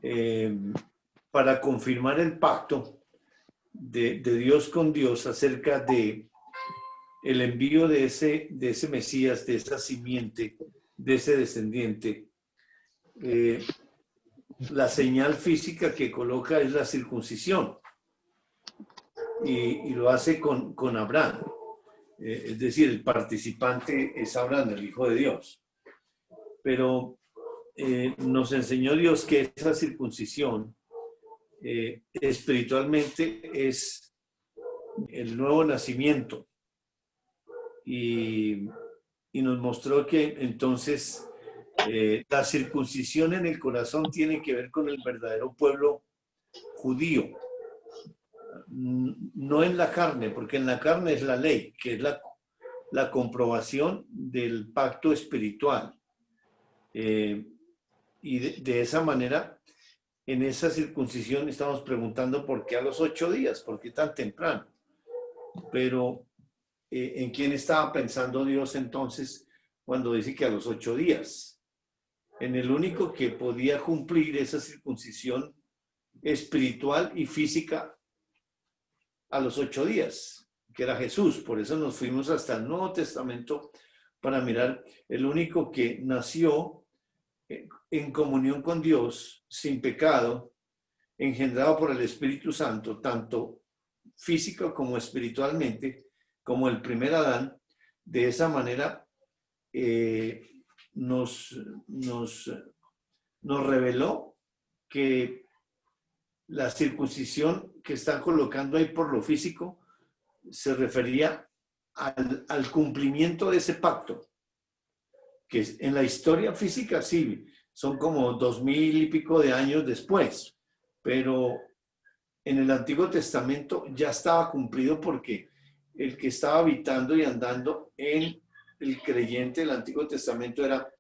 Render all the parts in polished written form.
eh, para confirmar el pacto de Dios con Dios acerca de el envío de ese Mesías, de esa simiente, de ese descendiente. La señal física que coloca es la circuncisión y lo hace con Abraham. Es decir, el participante es Abraham, el Hijo de Dios. Pero nos enseñó Dios que esa circuncisión espiritualmente es el nuevo nacimiento. Y nos mostró que entonces la circuncisión en el corazón tiene que ver con el verdadero pueblo judío, no en la carne, porque en la carne es la ley, que es la comprobación del pacto espiritual. Y de esa manera, en esa circuncisión estamos preguntando por qué a los 8 días, por qué tan temprano. Pero ¿en quién estaba pensando Dios entonces cuando dice que a los 8 días? En el único que podía cumplir esa circuncisión espiritual y física a los 8 días, que era Jesús. Por eso nos fuimos hasta el Nuevo Testamento para mirar el único que nació en comunión con Dios, sin pecado, engendrado por el Espíritu Santo, tanto físico como espiritualmente, como el primer Adán. De esa manera nos reveló que la circuncisión que están colocando ahí por lo físico se refería al cumplimiento de ese pacto, que en la historia física sí, son como 2000 y pico de años después, pero en el Antiguo Testamento ya estaba cumplido, porque el que estaba habitando y andando en el creyente del Antiguo Testamento era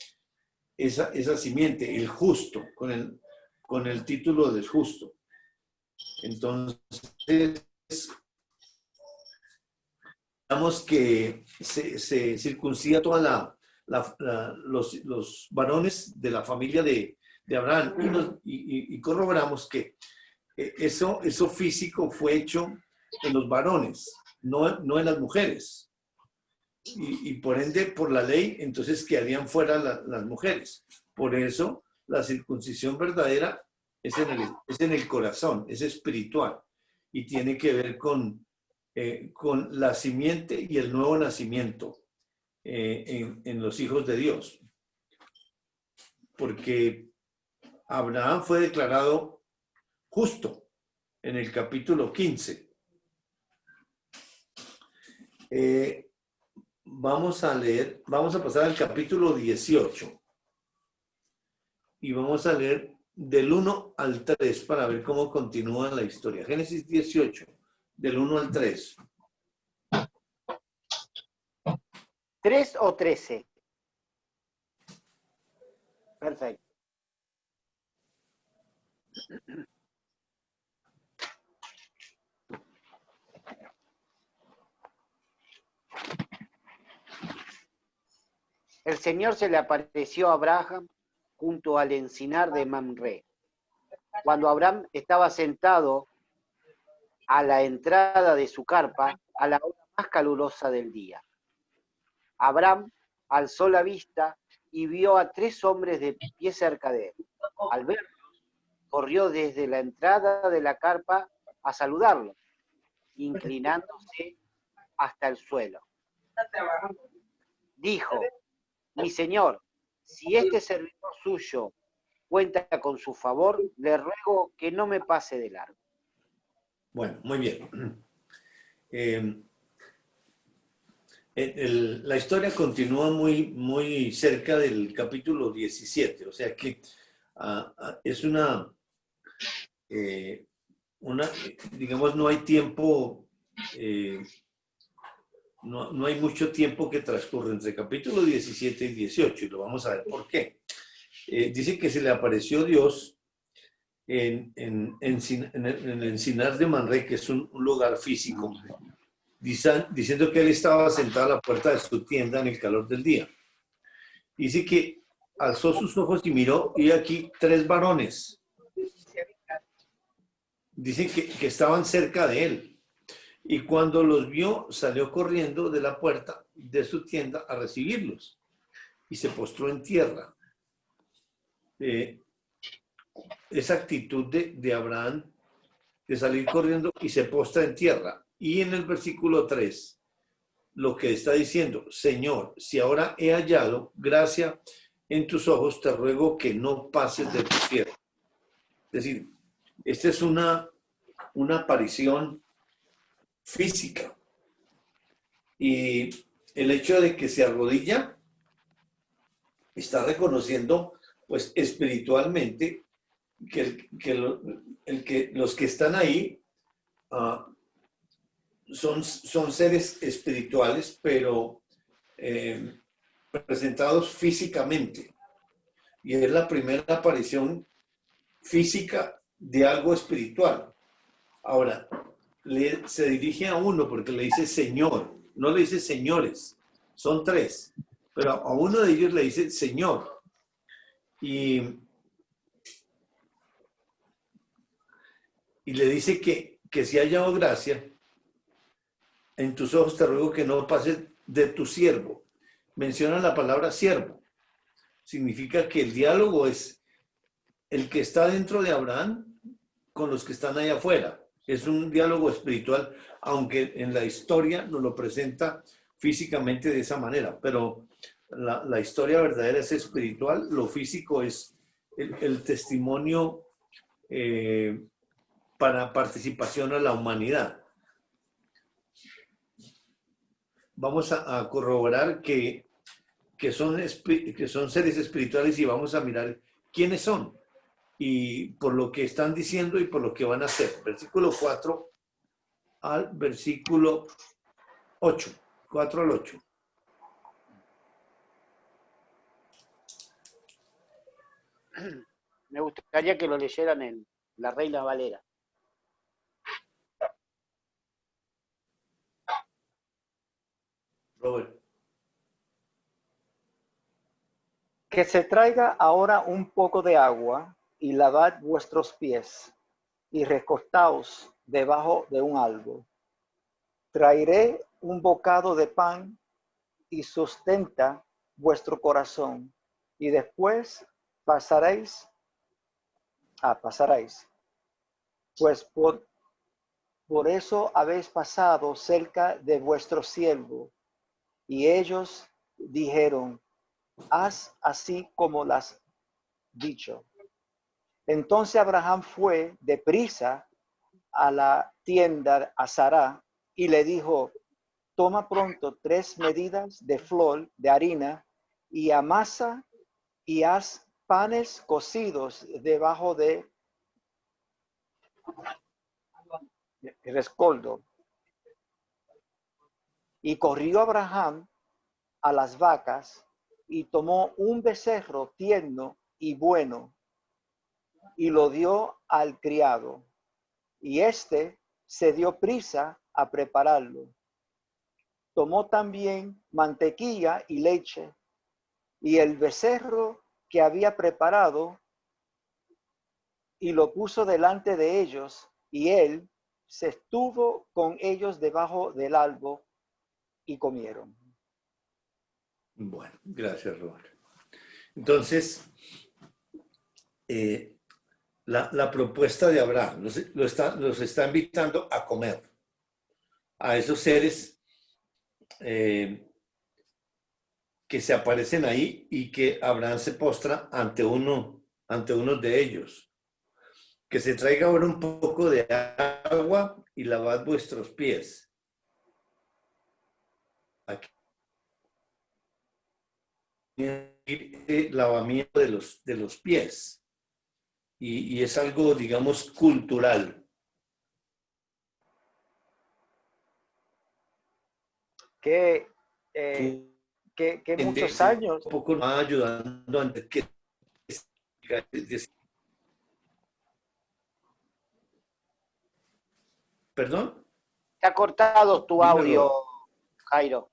esa simiente, el justo, con el título del justo. Entonces, digamos que se circuncida toda los varones de la familia de Abraham, y corroboramos que eso físico fue hecho en los varones, no en las mujeres. Y por ende, por la ley, entonces quedarían fuera las mujeres. Por eso, la circuncisión verdadera es en el corazón, es espiritual, y tiene que ver con la simiente y el nuevo nacimiento en los hijos de Dios. Porque Abraham fue declarado justo en el capítulo 15. Vamos a pasar al capítulo 18 y vamos a leer del 1 al 3 para ver cómo continúa la historia. Génesis 18, del 1 al 3. 3 o 13. Perfecto. El Señor se le apareció a Abraham junto al encinar de Mamre, cuando Abraham estaba sentado a la entrada de su carpa a la hora más calurosa del día. Abraham alzó la vista y vio a 3 hombres de pie cerca de él. Al verlos, corrió desde la entrada de la carpa a saludarlos, inclinándose hasta el suelo. Dijo: mi señor, si este servidor suyo cuenta con su favor, le ruego que no me pase de largo. Bueno, muy bien. La historia continúa muy cerca del capítulo 17, o sea que es digamos, no hay tiempo, no hay mucho tiempo que transcurre entre capítulo 17 y 18, y lo vamos a ver por qué. Dice que se le apareció Dios en el encinar de Mamre, que es un lugar físico, diciendo que él estaba sentado a la puerta de su tienda en el calor del día. Dice que alzó sus ojos y miró, y aquí 3 varones dicen que estaban cerca de él. Y cuando los vio, salió corriendo de la puerta de su tienda a recibirlos y se postró en tierra. Esa actitud de Abraham de salir corriendo y se postra en tierra. Y en el versículo 3, lo que está diciendo, Señor, si ahora he hallado gracia en tus ojos, te ruego que no pases de tu siervo. Es decir, esta es una aparición física. Y el hecho de que se arrodilla está reconociendo, pues espiritualmente, que los que están ahí son seres espirituales, pero presentados físicamente. Y es la primera aparición física de algo espiritual. Ahora, se dirige a uno porque le dice Señor, no le dice señores, son tres, pero a uno de ellos le dice Señor. Y le dice que si ha hallado gracia en tus ojos, te ruego que no pases de tu siervo. Menciona la palabra siervo. Significa que el diálogo es el que está dentro de Abraham con los que están allá afuera. Es un diálogo espiritual, aunque en la historia nos lo presenta físicamente de esa manera, pero la historia verdadera es espiritual, lo físico es el testimonio para participación a la humanidad. Vamos a corroborar que son seres espirituales y vamos a mirar quiénes son y por lo que están diciendo y por lo que van a hacer. Versículo 4 al versículo 8. 4 al 8. Me gustaría que lo leyeran en la Reina Valera. Robert. Que se traiga ahora un poco de agua y lavad vuestros pies y recostaos debajo de un árbol. Traeré un bocado de pan y sustenta vuestro corazón y después pasaréis, pues por eso habéis pasado cerca de vuestro siervo. Y ellos dijeron, haz así como las dicho. Entonces Abraham fue deprisa a la tienda a Sará y le dijo, toma pronto 3 medidas de flor de harina y amasa y haz panes cocidos debajo de rescoldo. Y corrió Abraham a las vacas y tomó un becerro tierno y bueno y lo dio al criado. Y éste se dio prisa a prepararlo. Tomó también mantequilla y leche y el becerro que había preparado y lo puso delante de ellos, y él se estuvo con ellos debajo del árbol y comieron. Bueno, gracias, Robert. Entonces, la propuesta de Abraham los está invitando a comer a esos seres que se aparecen ahí y que Abraham se postra ante uno de ellos. Que se traiga ahora un poco de agua y lavad vuestros pies. Aquí lavamiento de los pies. Y es algo, digamos, cultural. Que muchos años. Un poco más ayudando a que. ¿Perdón? Está cortado tu audio, Jairo.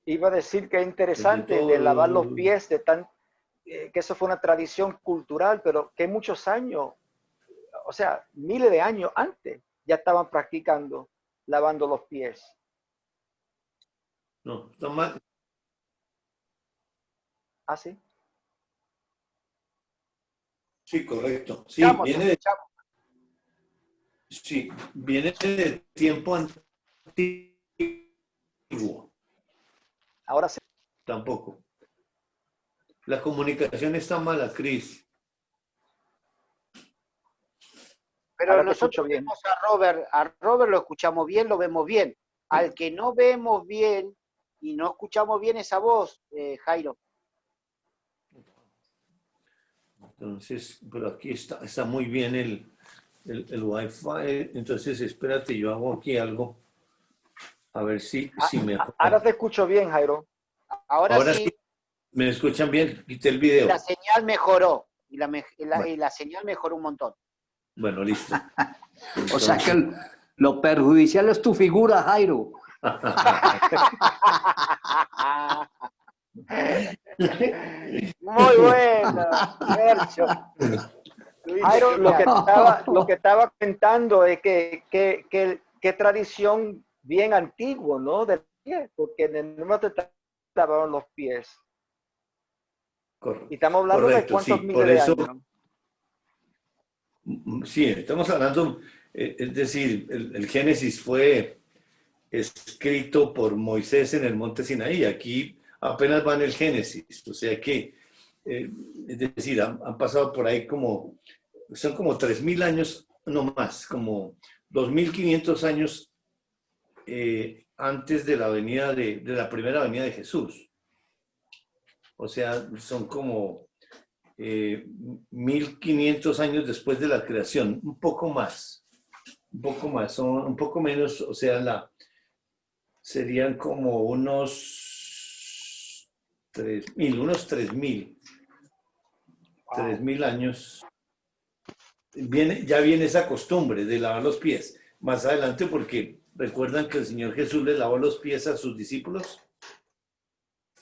Iba a decir que es interesante de lavar los pies, que eso fue una tradición cultural, pero que muchos años o sea, miles de años antes ya estaban practicando lavando los pies. No, está mal. ¿Ah, sí? Sí, correcto. Sí, Escuchamos, te escuchamos. sí, viene de tiempo antiguo. Ahora sí. Tampoco. La comunicación está mala, Cris. Pero Ahora te escucho nosotros bien. vemos a Robert lo escuchamos bien, lo vemos bien. Al que no vemos bien y no escuchamos bien esa voz, Jairo. Entonces, pero aquí está muy bien el Wi-Fi. Entonces, espérate, yo hago aquí algo. A ver si Ahora mejora. te escucho bien, Jairo. Ahora Ahora sí, sí, ¿me escuchan bien? Quité el y la video. señal mejoró. Bueno, Y la señal mejoró un montón. bueno, listo. O sea que lo perjudicial es tu figura, Jairo. Muy bueno, Gercho. Jairo, lo que estaba comentando es que tradición bien antiguo, ¿no? Del pie, porque en el Nuevo Testamento lavaban los pies. Y estamos hablando de Correcto, sí. cuántos miles Por de eso, años. sí, estamos hablando, es decir, el Génesis fue escrito por Moisés en el monte Sinaí. Aquí apenas va en el Génesis. O sea que, es decir, han pasado por ahí son como 3.000 años, no más, como 2.500 años antes de la venida de la primera venida de Jesús. O sea, son como 1.500 años después de la creación, un poco más, son un poco menos, o sea, serían como unos 3.000 años. Ya viene esa costumbre de lavar los pies. Más adelante, porque recuerdan que el Señor Jesús le lavó los pies a sus discípulos.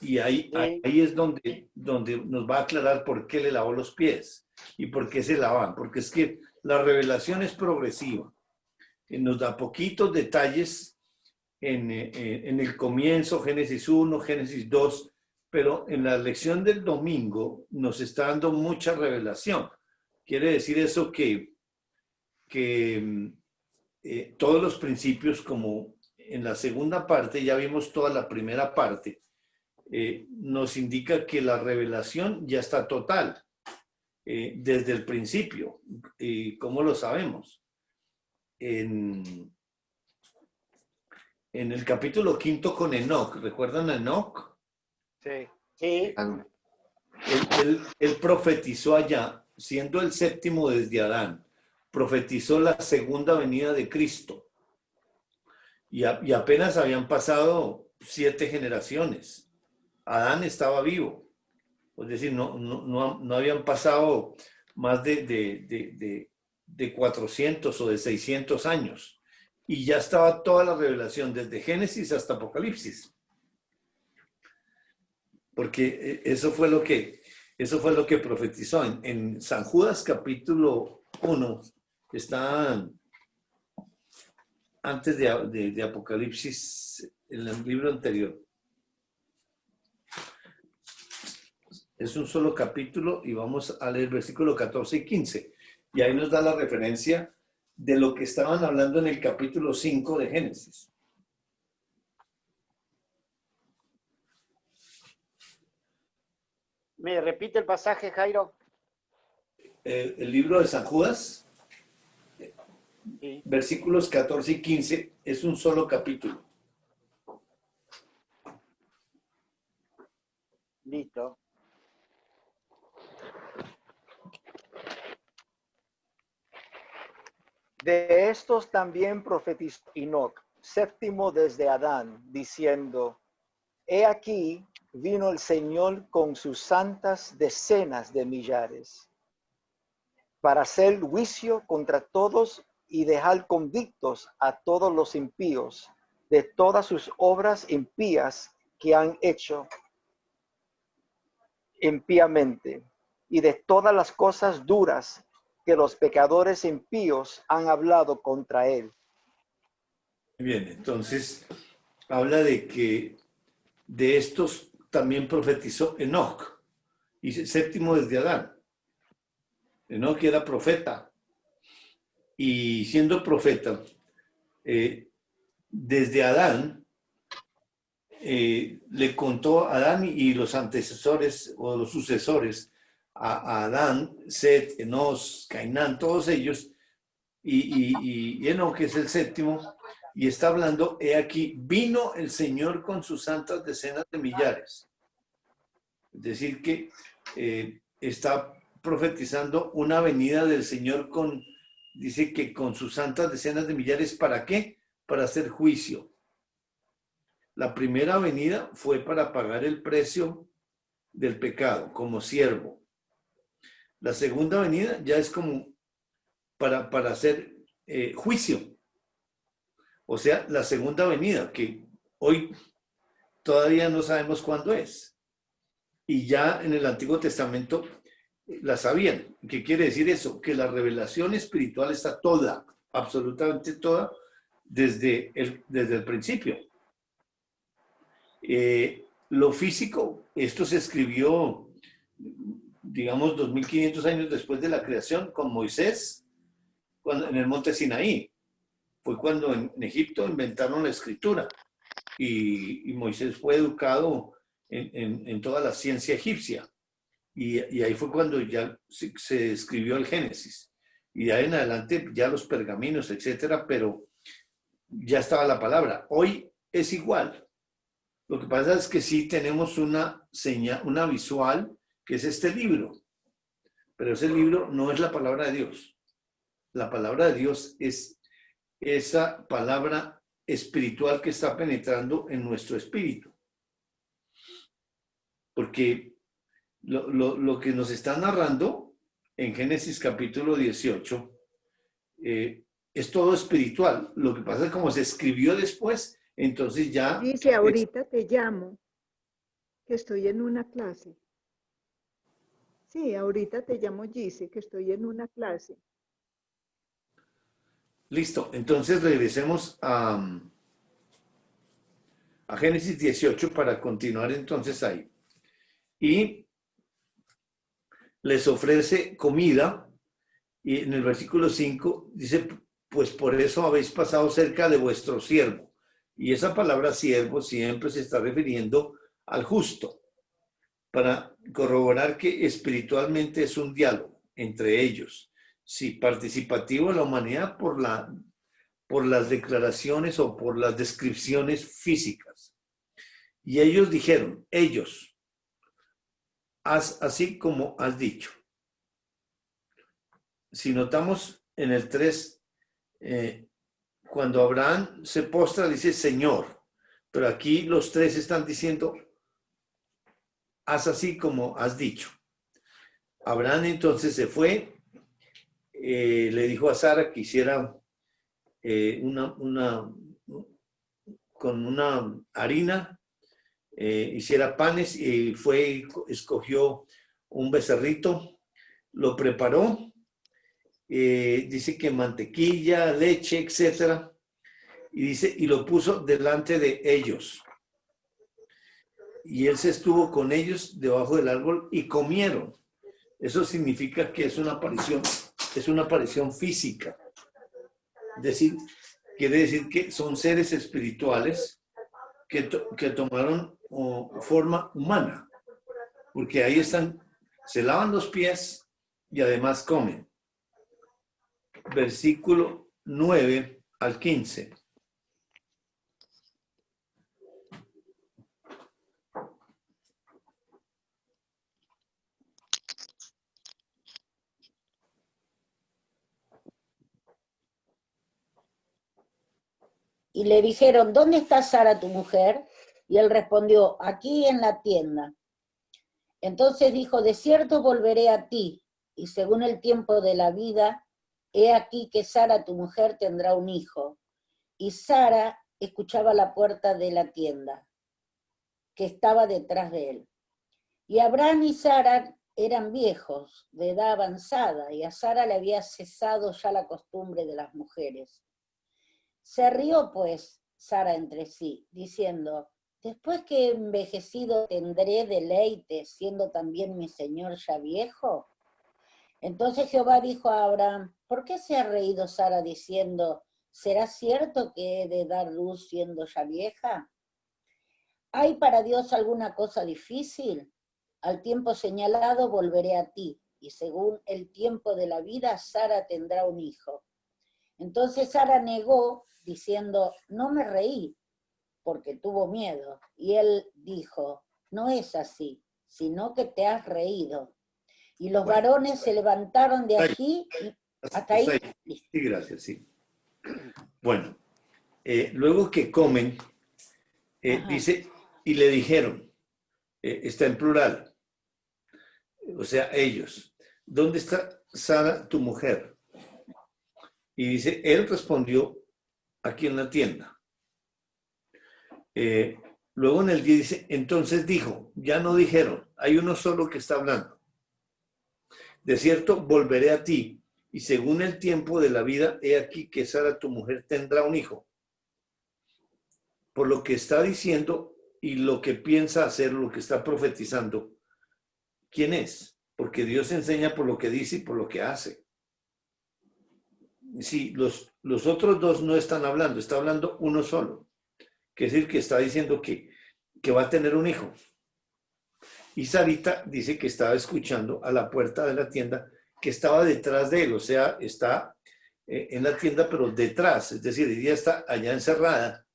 Y ahí es donde nos va a aclarar por qué le lavó los pies y por qué se lavan. Porque es que la revelación es progresiva. Nos da poquitos detalles en el comienzo, Génesis 1, Génesis 2, pero en la lección del domingo nos está dando mucha revelación. Quiere decir eso que todos los principios, como en la segunda parte, ya vimos toda la primera parte, nos indica que la revelación ya está total desde el principio. ¿Y cómo lo sabemos? En el capítulo 5 con Enoc, ¿recuerdan a Enoc? Sí. Sí, Él profetizó allá, siendo el séptimo desde Adán, profetizó la segunda venida de Cristo. Y apenas habían pasado 7 generaciones. Adán estaba vivo. Es decir, no habían pasado más de 400 o de 600 años. Y ya estaba toda la revelación, desde Génesis hasta Apocalipsis. Porque eso fue lo que profetizó. En San Judas capítulo 1, que está antes de Apocalipsis, en el libro anterior. Es un solo capítulo y vamos a leer versículo 14 y 15. Y ahí nos da la referencia de lo que estaban hablando en el capítulo 5 de Génesis. ¿me repite el pasaje, Jairo? El libro de San Judas, Sí. versículos 14 y 15, es un solo capítulo. Listo. De estos también profetizó Enoc, séptimo desde Adán, diciendo: He aquí vino el Señor con sus santas decenas de millares, para hacer juicio contra todos y dejar convictos a todos los impíos de todas sus obras impías que han hecho impíamente, y de todas las cosas duras que los pecadores impíos han hablado contra él. Bien, entonces habla de que de estos también profetizó Enoc, y séptimo desde Adán. Enoc era profeta, y siendo profeta, desde Adán, le contó a Adán y los antecesores o los sucesores a Adán, Set, Enos, Cainán, todos ellos, y Enoc es el séptimo, y está hablando, he aquí, vino el Señor con sus santas decenas de millares. Es decir, que está profetizando una venida del Señor con, dice que con sus santas decenas de millares, ¿para qué? Para hacer juicio. La primera venida fue para pagar el precio del pecado, como siervo. La segunda venida ya es como para hacer juicio. O sea, la segunda venida, que hoy todavía no sabemos cuándo es. Y ya en el Antiguo Testamento la sabían. ¿Qué quiere decir eso? Que la revelación espiritual está toda, absolutamente toda, desde el principio. Lo físico, esto se escribió, digamos, 2500 años después de la creación con Moisés, en el monte Sinaí. Fue cuando en Egipto inventaron la escritura y Moisés fue educado en toda la ciencia egipcia. Y ahí fue cuando ya se escribió el Génesis. Y de ahí en adelante ya los pergaminos, etcétera, pero ya estaba la palabra. Hoy es igual. Lo que pasa es que sí tenemos una señal, una visual, que es este libro. Pero ese libro no es la palabra de Dios. La palabra de Dios es esa palabra espiritual que está penetrando en nuestro espíritu. Porque lo que nos está narrando en Génesis capítulo 18 es todo espiritual. Lo que pasa es como se escribió después, entonces ya... Dice, ahorita te llamo, que estoy en una clase. Sí, ahorita te llamo Gise, que estoy en una clase. Listo, entonces regresemos a Génesis 18 para continuar entonces ahí. Y les ofrece comida, y en el versículo 5 dice, pues por eso habéis pasado cerca de vuestro siervo. Y esa palabra siervo siempre se está refiriendo al justo, para corroborar que espiritualmente es un diálogo entre ellos. Sí, participativo de la humanidad por las declaraciones o por las descripciones físicas. Y ellos dijeron, haz así como has dicho. Si notamos en el 3, cuando Abraham se postra, dice Señor, pero aquí los tres están diciendo, haz así como has dicho. Abraham entonces se fue, le dijo a Sara que hiciera con una harina, hiciera panes, y fue, escogió un becerrito, lo preparó, dice que mantequilla, leche, etcétera, y dice, y lo puso delante de ellos. Y él se estuvo con ellos debajo del árbol y comieron. Eso significa que es una aparición física. Es decir, quiere decir que son seres espirituales que tomaron forma humana, porque ahí están, se lavan los pies y además comen. Versículo 9 al 15. Y le dijeron, ¿dónde está Sara tu mujer? Y él respondió, aquí en la tienda. Entonces dijo, de cierto volveré a ti, y según el tiempo de la vida, he aquí que Sara tu mujer tendrá un hijo. Y Sara escuchaba la puerta de la tienda, que estaba detrás de él. Y Abraham y Sara eran viejos, de edad avanzada, y a Sara le había cesado ya la costumbre de las mujeres. Se rió, pues, Sara entre sí, diciendo, después que he envejecido tendré deleite, siendo también mi señor ya viejo. Entonces Jehová dijo a Abraham, ¿por qué se ha reído Sara diciendo, ¿será cierto que he de dar luz siendo ya vieja? ¿Hay para Dios alguna cosa difícil? Al tiempo señalado volveré a ti, y según el tiempo de la vida, Sara tendrá un hijo. Entonces Sara negó, diciendo, no me reí, porque tuvo miedo. Y él dijo, no es así, sino que te has reído. Y los Bueno, varones se levantaron de allí, hasta ahí. Listo. Sí, gracias, sí. Bueno, luego que comen, dice, y le dijeron, está en plural, o sea, ellos, ¿dónde está Sara, tu mujer? Y dice, él respondió, aquí en la tienda. Luego en el 10 dice, entonces dijo, ya no dijeron, hay uno solo que está hablando. De cierto, volveré a ti, y según el tiempo de la vida, he aquí que Sara, tu mujer, tendrá un hijo. Por lo que está diciendo y lo que piensa hacer, lo que está profetizando, ¿quién es? Porque Dios enseña por lo que dice y por lo que hace. Sí, los otros dos no están hablando, está hablando uno solo. Quiere decir que está diciendo que va a tener un hijo. Y Sarita dice que estaba escuchando a la puerta de la tienda que estaba detrás de él, o sea, está en la tienda pero detrás, es decir, ella está allá encerrada.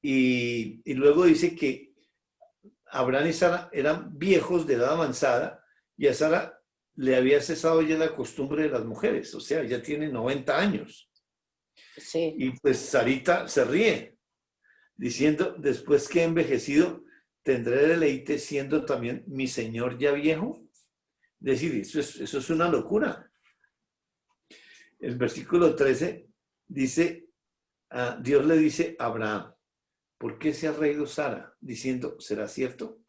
Y luego dice que Abraham y Sara eran viejos de edad avanzada y a Sara le había cesado ya la costumbre de las mujeres, o sea, ya tiene 90 años. Sí. Y pues Sarita se ríe, diciendo, después que he envejecido, tendré deleite siendo también mi señor ya viejo. Es decir, eso es una locura. El versículo 13 dice, Dios le dice a Abraham, ¿por qué se ha reído Sara? Diciendo, ¿será cierto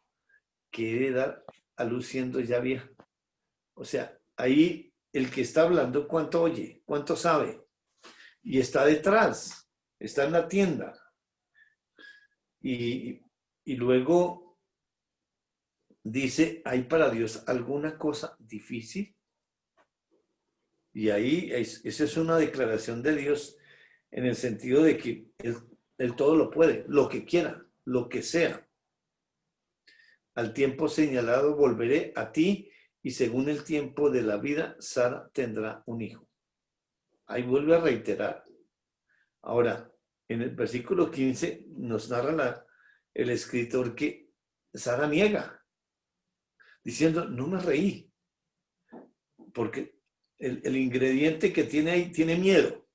que he de dar a luz siendo ya vieja? O sea, ahí el que está hablando, ¿cuánto oye? ¿Cuánto sabe? Y está detrás, está en la tienda. Y luego dice, ¿hay para Dios alguna cosa difícil? Y ahí, esa es una declaración de Dios en el sentido de que él todo lo puede, lo que quiera, lo que sea. Al tiempo señalado volveré a ti y según el tiempo de la vida, Sara tendrá un hijo. Ahí vuelve a reiterar. Ahora, en el versículo 15 nos narra el escritor que Sara niega, diciendo, no me reí, porque el ingrediente que tiene ahí tiene miedo.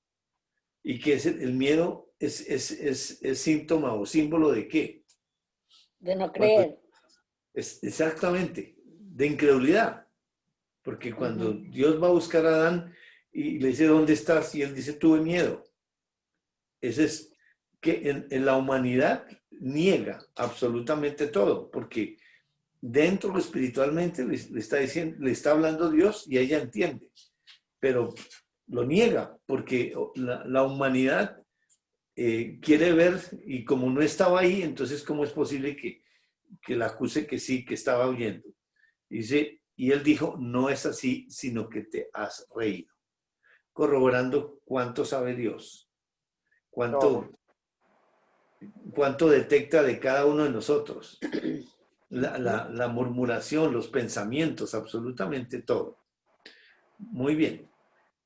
¿Y que es el miedo? Es síntoma o símbolo de qué? De no creer. Exactamente, de incredulidad. Porque cuando Dios va a buscar a Adán y le dice, ¿dónde estás? Y él dice, tuve miedo. Ese es que en la humanidad niega absolutamente todo, porque dentro espiritualmente le está diciendo, le está hablando Dios y ella entiende, pero lo niega porque la humanidad quiere ver y como no estaba ahí, entonces ¿cómo es posible que la acuse que sí, que estaba oyendo? Dice, y él dijo, no es así, sino que te has reído, corroborando cuánto sabe Dios, cuánto detecta de cada uno de nosotros. La murmuración, los pensamientos, absolutamente todo. Muy bien.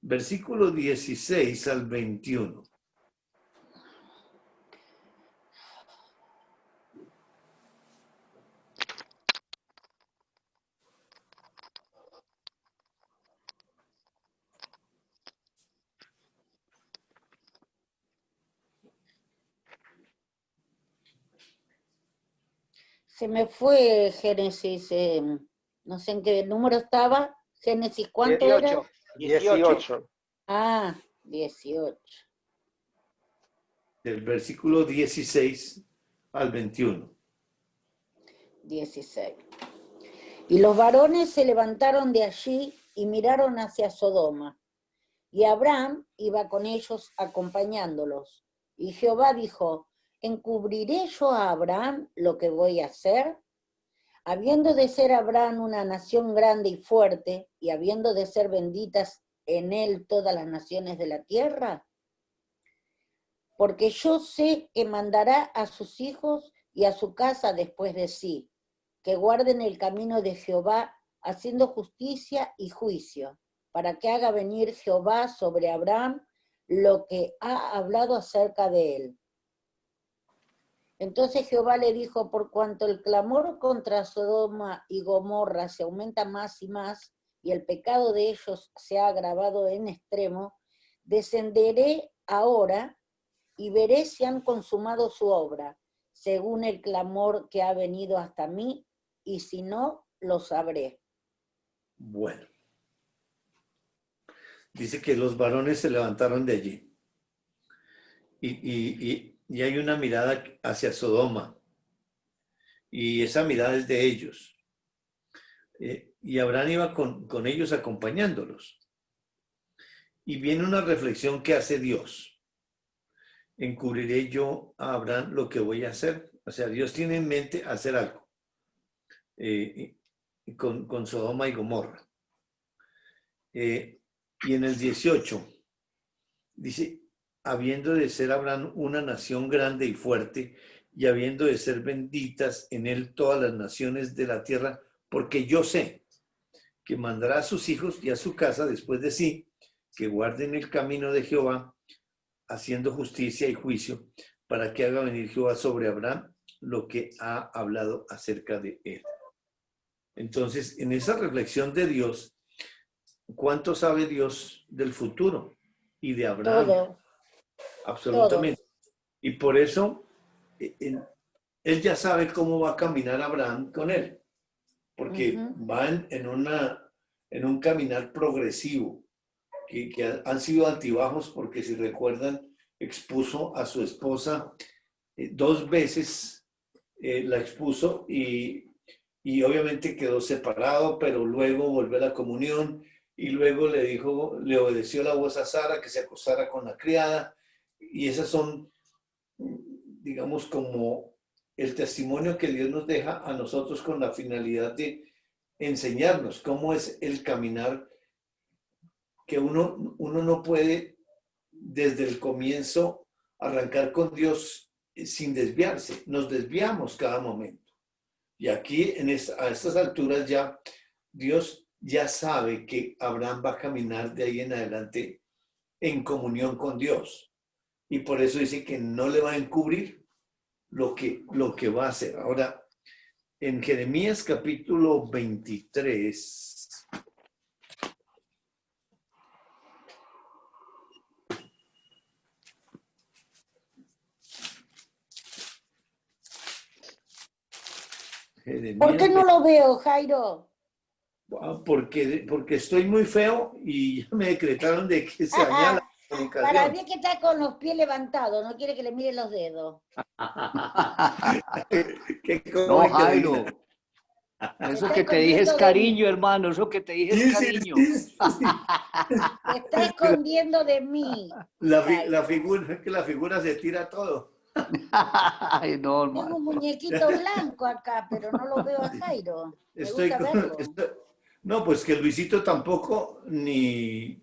Versículo 16 al 21. Se me fue Génesis, no sé en qué número estaba. Génesis, ¿cuánto era? 18. Ah, 18. Del versículo 16 al 21. 16. Y los varones se levantaron de allí y miraron hacia Sodoma. Y Abraham iba con ellos acompañándolos. Y Jehová dijo, ¿encubriré yo a Abraham lo que voy a hacer? Habiendo de ser Abraham una nación grande y fuerte, y habiendo de ser benditas en él todas las naciones de la tierra, porque yo sé que mandará a sus hijos y a su casa después de sí, que guarden el camino de Jehová, haciendo justicia y juicio, para que haga venir Jehová sobre Abraham lo que ha hablado acerca de él. Entonces Jehová le dijo, por cuanto el clamor contra Sodoma y Gomorra se aumenta más y más, y el pecado de ellos se ha agravado en extremo, descenderé ahora y veré si han consumado su obra, según el clamor que ha venido hasta mí, y si no, lo sabré. Bueno, dice que los varones se levantaron de allí. Y hay una mirada hacia Sodoma. Y esa mirada es de ellos. Y Abraham iba con ellos acompañándolos. Y viene una reflexión que hace Dios. ¿Encubriré yo a Abraham lo que voy a hacer? O sea, Dios tiene en mente hacer algo con Sodoma y Gomorra. Y en el 18 dice, habiendo de ser Abraham una nación grande y fuerte, y habiendo de ser benditas en él todas las naciones de la tierra, porque yo sé que mandará a sus hijos y a su casa después de sí, que guarden el camino de Jehová, haciendo justicia y juicio, para que haga venir Jehová sobre Abraham lo que ha hablado acerca de él. Entonces, en esa reflexión de Dios, ¿cuánto sabe Dios del futuro y de Abraham? Todo. Absolutamente. Todo. Y por eso, él ya sabe cómo va a caminar Abraham con él, porque van en un caminar progresivo, que han sido altibajos, porque si recuerdan, expuso a su esposa 2 veces, la expuso y obviamente quedó separado, pero luego volvió a la comunión y luego le obedeció la voz a Sara que se acostara con la criada, y esas son, digamos, como el testimonio que Dios nos deja a nosotros con la finalidad de enseñarnos cómo es el caminar, que uno no puede desde el comienzo arrancar con Dios sin desviarse. Nos desviamos cada momento. Y aquí, a estas alturas ya, Dios ya sabe que Abraham va a caminar de ahí en adelante en comunión con Dios. Y por eso dice que no le va a encubrir lo que va a hacer. Ahora, en Jeremías capítulo 23, ¿Por qué no lo veo, Jairo? Porque estoy muy feo y ya me decretaron de que se daña la comunicación. Para mí que está con los pies levantados, no quiere que le miren los dedos. No, Jairo. Eso que te dije es cariño, hermano. Eso que te dije es cariño. Sí. Te está escondiendo de mí. La figura se tira todo. Ay, no, hermano. Tengo un muñequito blanco acá, pero no lo veo a Jairo. No, pues que Luisito tampoco, ni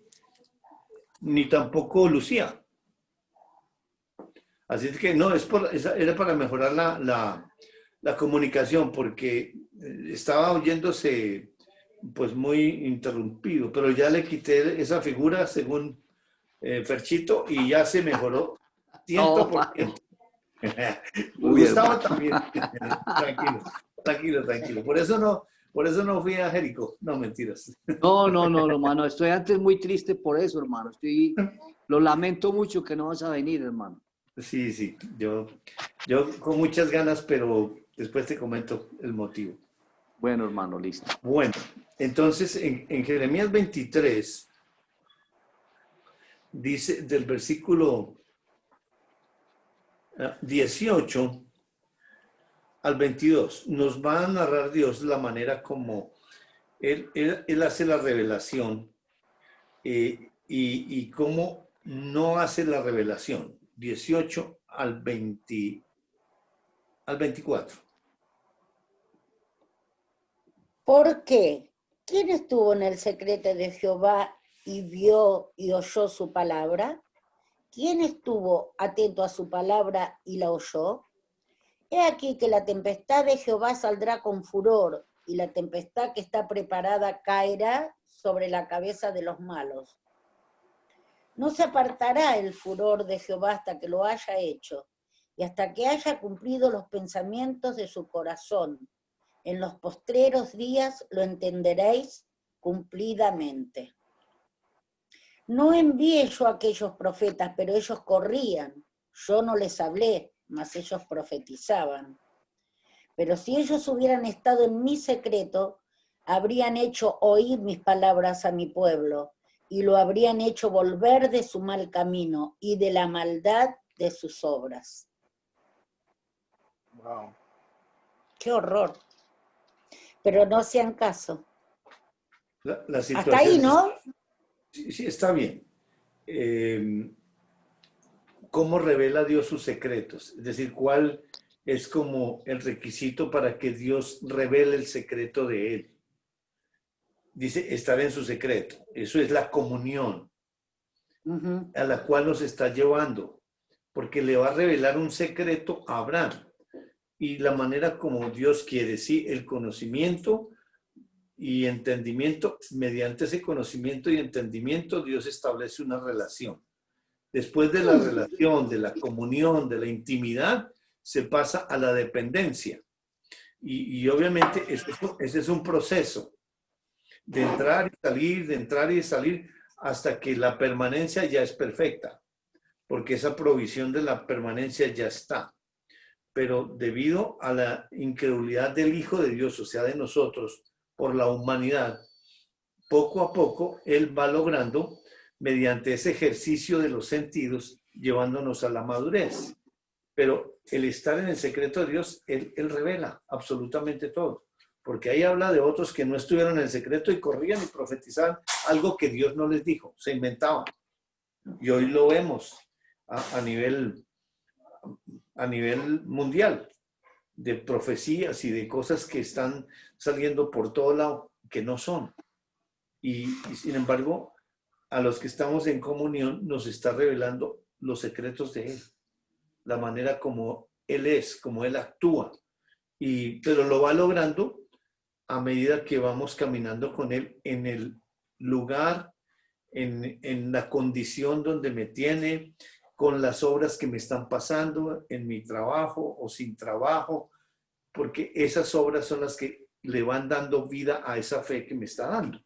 tampoco Lucía. Así es que no, era para mejorar la comunicación, porque estaba oyéndose pues muy interrumpido, pero ya le quité esa figura según Ferchito y ya se mejoró 100%. Gustavo también. Tranquilo. Por eso no fui a Jerico. No, mentiras. No, hermano. Estoy antes muy triste por eso, hermano. Lo lamento mucho que no vas a venir, hermano. Sí. Yo con muchas ganas, pero después te comento el motivo. Bueno, hermano, listo. Bueno, entonces en Jeremías 23 dice del versículo 18, al 22, nos va a narrar Dios la manera como Él hace la revelación y cómo no hace la revelación. 18 al 24. ¿Por qué? ¿Quién estuvo en el secreto de Jehová y vio y oyó su palabra? ¿Quién estuvo atento a su palabra y la oyó? He aquí que la tempestad de Jehová saldrá con furor, y la tempestad que está preparada caerá sobre la cabeza de los malos. No se apartará el furor de Jehová hasta que lo haya hecho, y hasta que haya cumplido los pensamientos de su corazón. En los postreros días lo entenderéis cumplidamente. No envié yo a aquellos profetas, pero ellos corrían. Yo no les hablé, mas ellos profetizaban. Pero si ellos hubieran estado en mi secreto, habrían hecho oír mis palabras a mi pueblo, y lo habrían hecho volver de su mal camino y de la maldad de sus obras. Wow. ¡Qué horror! Pero no hacían caso. La situación Hasta ahí, ¿no? Sí, está bien. ¿Cómo revela Dios sus secretos? Es decir, ¿cuál es como el requisito para que Dios revele el secreto de Él? Dice, estar en su secreto. Eso es la comunión a la cual nos está llevando, porque le va a revelar un secreto a Abraham. Y la manera como Dios quiere, sí, el conocimiento y entendimiento, mediante ese conocimiento y entendimiento, Dios establece una relación. Después de la relación, de la comunión, de la intimidad, se pasa a la dependencia. Y obviamente ese es un proceso de entrar y salir, de entrar y salir, hasta que la permanencia ya es perfecta, porque esa provisión de la permanencia ya está. Pero debido a la incredulidad del Hijo de Dios, o sea, de nosotros, por la humanidad, poco a poco Él va logrando, mediante ese ejercicio de los sentidos, llevándonos a la madurez. Pero el estar en el secreto de Dios, Él revela absolutamente todo. Porque ahí habla de otros que no estuvieron en el secreto y corrían y profetizaban algo que Dios no les dijo, se inventaban. Y hoy lo vemos a nivel mundial, de profecías y de cosas que están saliendo por todo lado que no son. Y sin embargo, a los que estamos en comunión nos está revelando los secretos de Él, la manera como Él es, como Él actúa. Pero lo va logrando a medida que vamos caminando con Él en el lugar, en la condición donde me tiene, con las obras que me están pasando en mi trabajo o sin trabajo, porque esas obras son las que le van dando vida a esa fe que me está dando.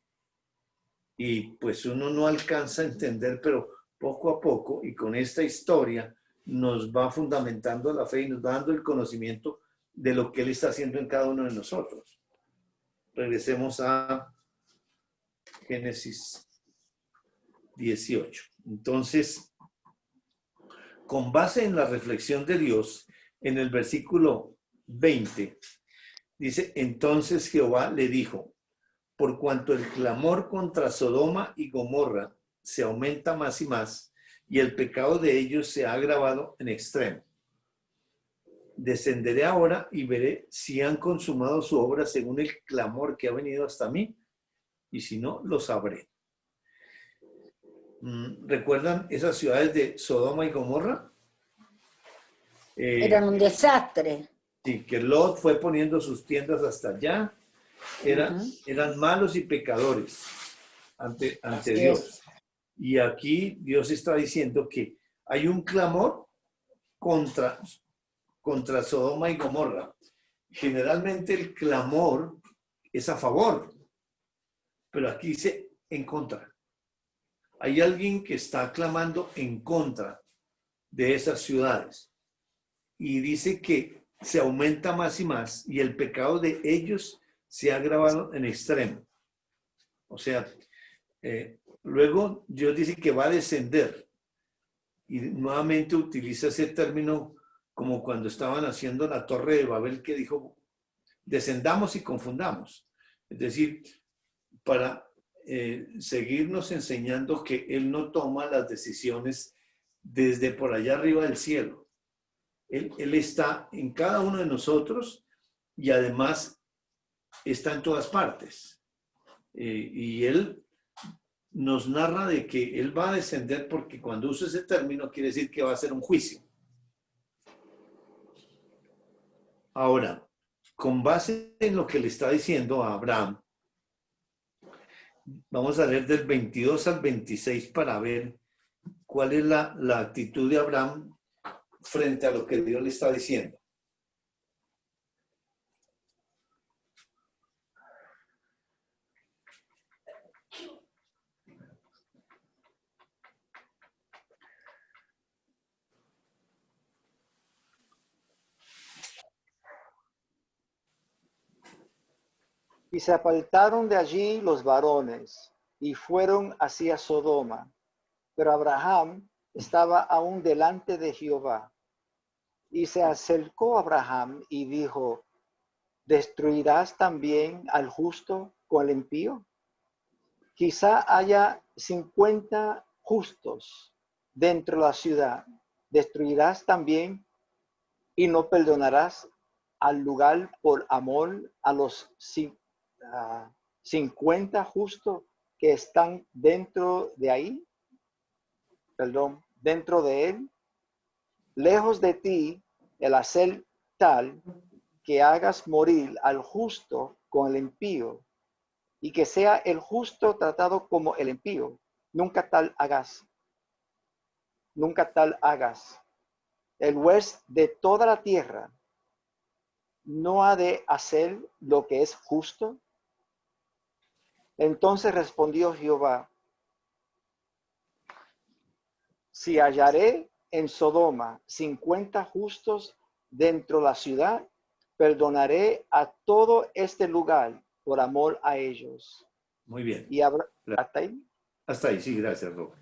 Y pues uno no alcanza a entender, pero poco a poco y con esta historia nos va fundamentando la fe y nos va dando el conocimiento de lo que Él está haciendo en cada uno de nosotros. Regresemos a Génesis 18. Entonces, con base en la reflexión de Dios, en el versículo 20, dice, entonces Jehová le dijo, por cuanto el clamor contra Sodoma y Gomorra se aumenta más y más, y el pecado de ellos se ha agravado en extremo. Descenderé ahora y veré si han consumado su obra según el clamor que ha venido hasta mí, y si no, lo sabré. ¿Recuerdan esas ciudades de Sodoma y Gomorra? Eran un desastre. Sí, que Lot fue poniendo sus tiendas hasta allá. Eran malos y pecadores ante Dios. Y aquí Dios está diciendo que hay un clamor contra Sodoma y Gomorra. Generalmente el clamor es a favor, pero aquí dice en contra. Hay alguien que está clamando en contra de esas ciudades y dice que se aumenta más y más y el pecado de ellos se ha agravado en extremo. O sea, luego Dios dice que va a descender y nuevamente utiliza ese término como cuando estaban haciendo la Torre de Babel, que dijo, descendamos y confundamos. Es decir, para seguirnos enseñando que Él no toma las decisiones desde por allá arriba del cielo. Él está en cada uno de nosotros y además está en todas partes. Y Él nos narra de que Él va a descender porque cuando usa ese término quiere decir que va a hacer un juicio. Ahora, con base en lo que le está diciendo a Abraham, vamos a leer del 22 al 26 para ver cuál es la actitud de Abraham frente a lo que Dios le está diciendo. Y se apartaron de allí los varones y fueron hacia Sodoma. Pero Abraham estaba aún delante de Jehová. Y se acercó Abraham y dijo, ¿destruirás también al justo con el impío? Quizá haya 50 justos dentro de la ciudad. ¿Destruirás también y no perdonarás al lugar por amor a los 50 justos que están dentro de ahí? Dentro de él. Lejos de ti el hacer tal que hagas morir al justo con el impío, y que sea el justo tratado como el impío. Nunca tal hagas. Nunca tal hagas. El juez de toda la tierra no ha de hacer lo que es justo. Entonces respondió Jehová, si hallaré en Sodoma 50 justos dentro de la ciudad, perdonaré a todo este lugar por amor a ellos. Muy bien. Y ¿hasta ahí? Hasta ahí, sí, gracias, Robert.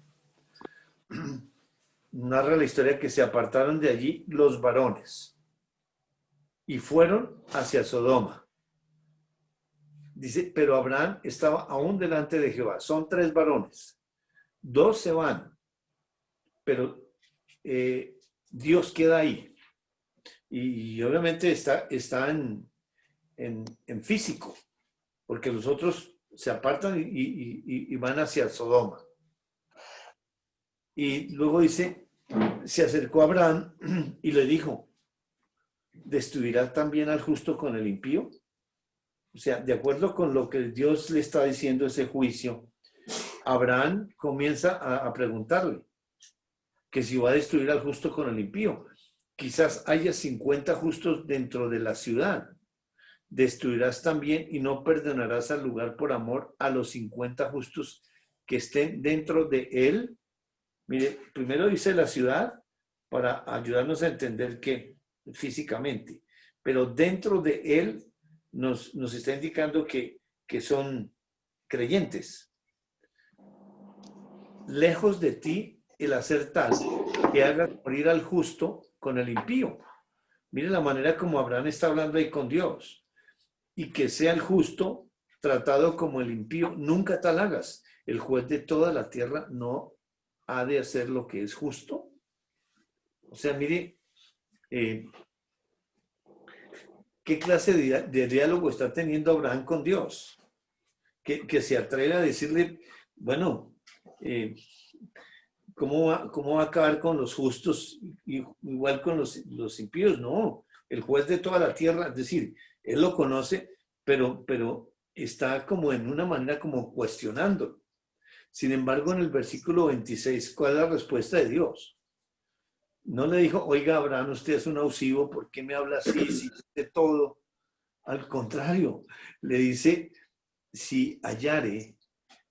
Narra la historia que se apartaron de allí los varones y fueron hacia Sodoma. Dice, pero Abraham estaba aún delante de Jehová. Son 3 varones. 2 se van, pero Dios queda ahí. Y obviamente está en físico, porque los otros se apartan y van hacia Sodoma. Y luego dice, se acercó a Abraham y le dijo, ¿destruirá también al justo con el impío? O sea, de acuerdo con lo que Dios le está diciendo ese juicio, Abraham comienza a preguntarle que si va a destruir al justo con el impío. Quizás haya 50 justos dentro de la ciudad. Destruirás también y no perdonarás al lugar por amor a los 50 justos que estén dentro de él. Mire, primero dice la ciudad para ayudarnos a entender que físicamente, pero dentro de él nos está indicando que son creyentes. Lejos de ti el hacer tal que haga morir al justo con el impío. Mire la manera como Abraham está hablando ahí con Dios. Y que sea el justo tratado como el impío, nunca tal hagas. El juez de toda la tierra no ha de hacer lo que es justo. O sea, mire, ¿qué clase de diálogo está teniendo Abraham con Dios? Que se atreve a decirle, bueno, ¿cómo va a acabar con los justos igual con los impíos? No, el juez de toda la tierra, es decir, él lo conoce, pero está como en una manera como cuestionándolo. Sin embargo, en el versículo 26, ¿cuál es la respuesta de Dios? No le dijo, oiga, Abraham, usted es un abusivo, ¿por qué me habla así? Si de todo. Al contrario, le dice, si hallare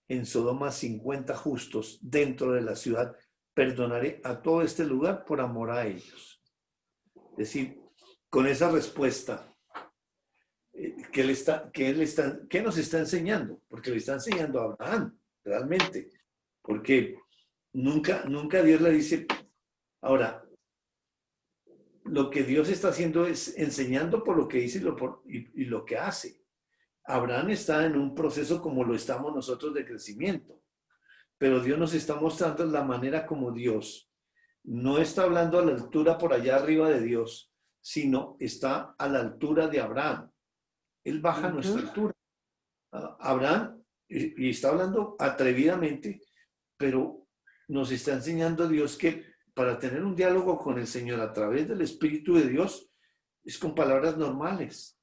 en Sodoma 50 justos dentro de la ciudad, perdonaré a todo este lugar por amor a ellos. Es decir, con esa respuesta, ¿qué nos está enseñando? Porque le está enseñando a Abraham, realmente. Porque nunca Dios le dice, ahora, lo que Dios está haciendo es enseñando por lo que dice y lo que hace. Abraham está en un proceso como lo estamos nosotros de crecimiento, pero Dios nos está mostrando la manera como Dios no está hablando a la altura por allá arriba de Dios, sino está a la altura de Abraham. Él baja a nuestra altura. Abraham, y está hablando atrevidamente, pero nos está enseñando Dios que para tener un diálogo con el Señor a través del Espíritu de Dios es con palabras normales,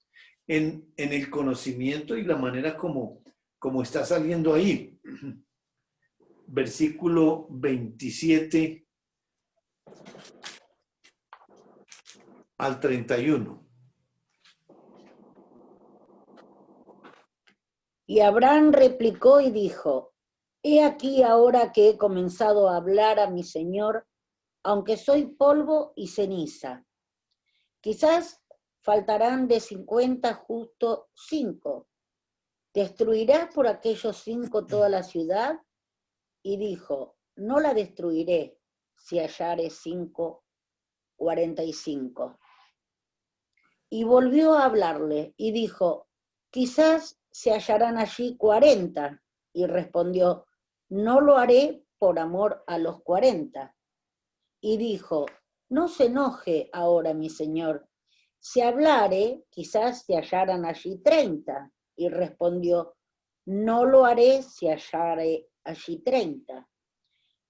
en el conocimiento y la manera como está saliendo ahí. Versículo 27 al 31. Y Abraham replicó y dijo, he aquí ahora que he comenzado a hablar a mi Señor, aunque soy polvo y ceniza. Quizás faltarán de 50 justo 5. ¿Destruirás por aquellos 5 toda la ciudad? Y dijo, no la destruiré si hallare 45. Y volvió a hablarle y dijo, quizás se hallarán allí 40. Y respondió, no lo haré por amor a los 40. Y dijo, no se enoje ahora mi señor, si hablare, quizás se hallaran allí 30. Y respondió, no lo haré si hallare allí 30.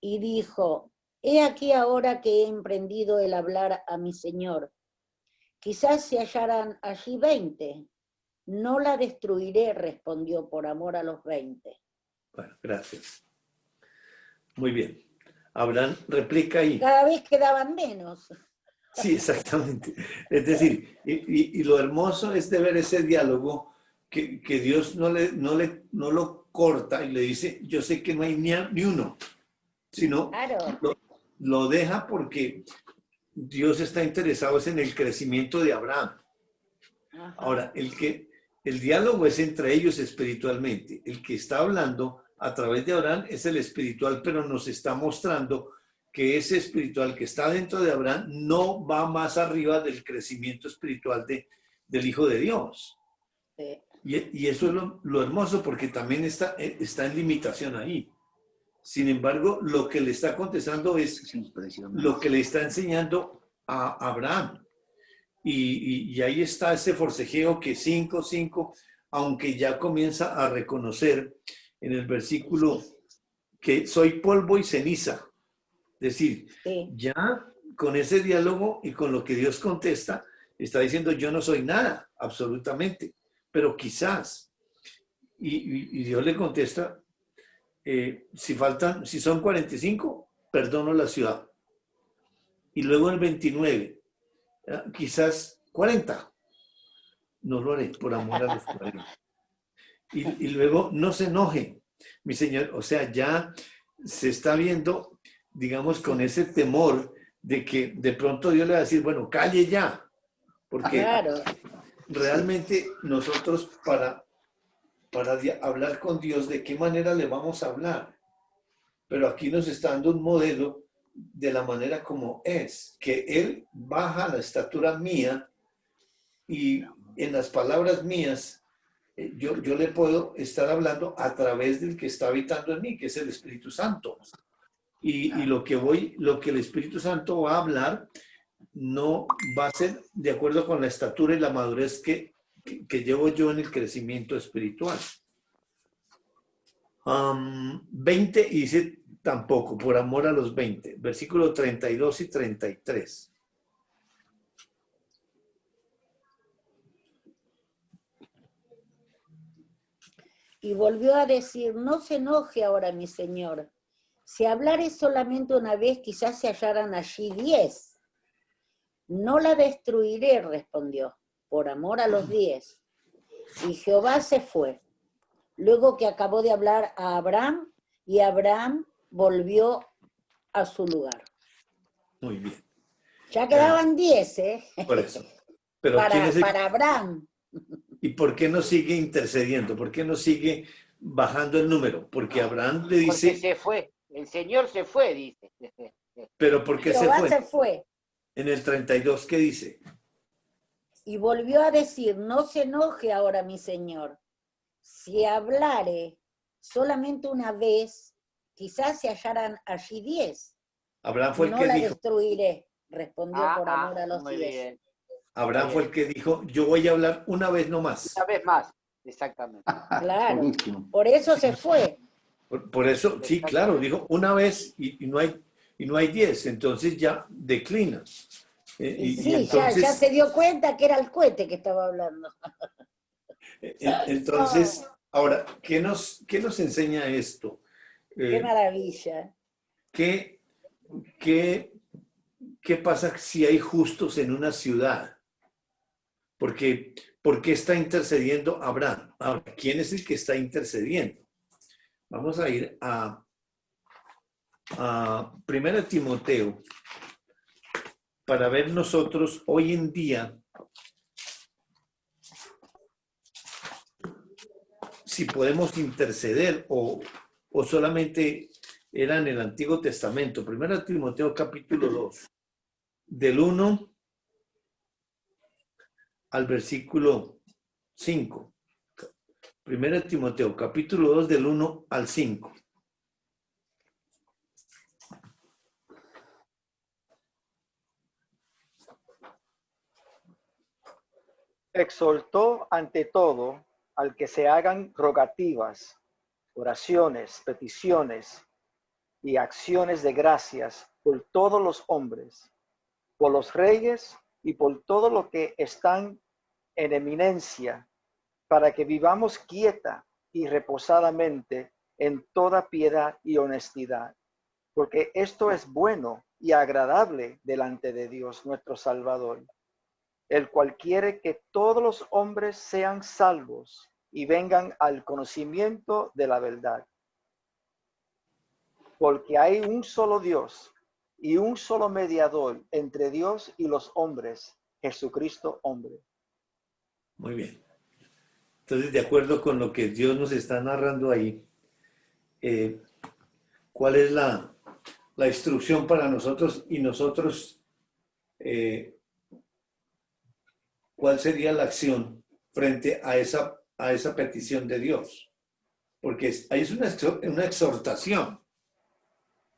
Y dijo, he aquí ahora que he emprendido el hablar a mi señor, quizás se hallaran allí 20. No la destruiré, respondió, por amor a los 20. Bueno, gracias. Muy bien. Abraham replica ahí. Cada vez quedaban menos. Sí, exactamente. Es decir, y lo hermoso es de ver ese diálogo que Dios no lo corta y le dice, yo sé que no hay ni uno, sino Claro. lo deja porque Dios está interesado en el crecimiento de Abraham. Ajá. Ahora, el diálogo es entre ellos espiritualmente. El que está hablando a través de Abraham es el espiritual, pero nos está mostrando que ese espiritual que está dentro de Abraham no va más arriba del crecimiento espiritual del Hijo de Dios. Sí. Y eso es lo hermoso, porque también está en limitación ahí. Sin embargo, lo que le está contestando es lo que le está enseñando a Abraham. Y ahí está ese forcejeo que 5, aunque ya comienza a reconocer en el versículo que soy polvo y ceniza. Es decir, Sí. ya con ese diálogo y con lo que Dios contesta, está diciendo yo no soy nada, absolutamente, pero quizás. Y Dios le contesta, si son 45, perdono la ciudad. Y luego el 29, quizás 40, no lo haré por amor a los 40. Y luego no se enoje, mi Señor, o sea, ya se está viendo, digamos, con ese temor de que de pronto Dios le va a decir, bueno, calle ya, porque Claro. realmente nosotros para hablar con Dios, ¿de qué manera le vamos a hablar? Pero aquí nos está dando un modelo de la manera como es, que Él baja la estatura mía y en las palabras mías, yo le puedo estar hablando a través del que está habitando en mí, que es el Espíritu Santo. Y lo que el Espíritu Santo va a hablar no va a ser de acuerdo con la estatura y la madurez que llevo yo en el crecimiento espiritual. 20 y dice tampoco, por amor a los 20. Versículos 32 y 33. Y volvió a decir, no se enoje ahora mi señor. Si hablare solamente una vez, quizás se hallaran allí 10. No la destruiré, respondió, por amor a los 10. Y Jehová se fue. Luego que acabó de hablar a Abraham, y Abraham volvió a su lugar. Muy bien. Ya quedaban 10, ¿eh? Por eso. Pero ¿quién es para Abraham. ¿Y por qué no sigue intercediendo? ¿Por qué no sigue bajando el número? Porque Abraham le dice... Porque se fue. El Señor se fue, dice. ¿Pero por qué se Jehová fue? se fue. En el 32, ¿qué dice? Y volvió a decir, no se enoje ahora mi señor. Si hablare solamente una vez, quizás se hallarán allí 10. Abraham fue el No que la dijo, destruiré, respondió por amor a los muy 10. bien. Abraham fue el que dijo, yo voy a hablar una vez nomás. Una vez más, exactamente. Claro, Buenísimo. por eso se fue. Por eso, sí, claro, dijo una vez y no hay 10, entonces ya declina. Y Y sí, entonces, ya se dio cuenta que era el cohete que estaba hablando. entonces, ahora, ¿qué nos enseña esto? Qué maravilla. ¿Qué, qué, qué pasa si hay justos en una ciudad? Porque, ¿por qué está intercediendo Abraham? Ahora, ¿quién es el que está intercediendo? Vamos a ir a 1 Timoteo para ver nosotros hoy en día si podemos interceder o solamente era en el Antiguo Testamento. 1 Timoteo capítulo 2, del 1 al versículo 5. 1 Timoteo capítulo 2, del 1 al 5. Exhortó ante todo al que se hagan rogativas, oraciones, peticiones y acciones de gracias por todos los hombres, por los reyes y por todos los que están en eminencia, para que vivamos quieta y reposadamente en toda piedad y honestidad, porque esto es bueno y agradable delante de Dios nuestro Salvador, el cual quiere que todos los hombres sean salvos y vengan al conocimiento de la verdad. Porque hay un solo Dios y un solo mediador entre Dios y los hombres, Jesucristo hombre. Muy bien. Entonces, de acuerdo con lo que Dios nos está narrando ahí, ¿cuál es la instrucción para nosotros y nosotros? ¿Cuál sería la acción frente a esa petición de Dios? Porque ahí es una exhortación.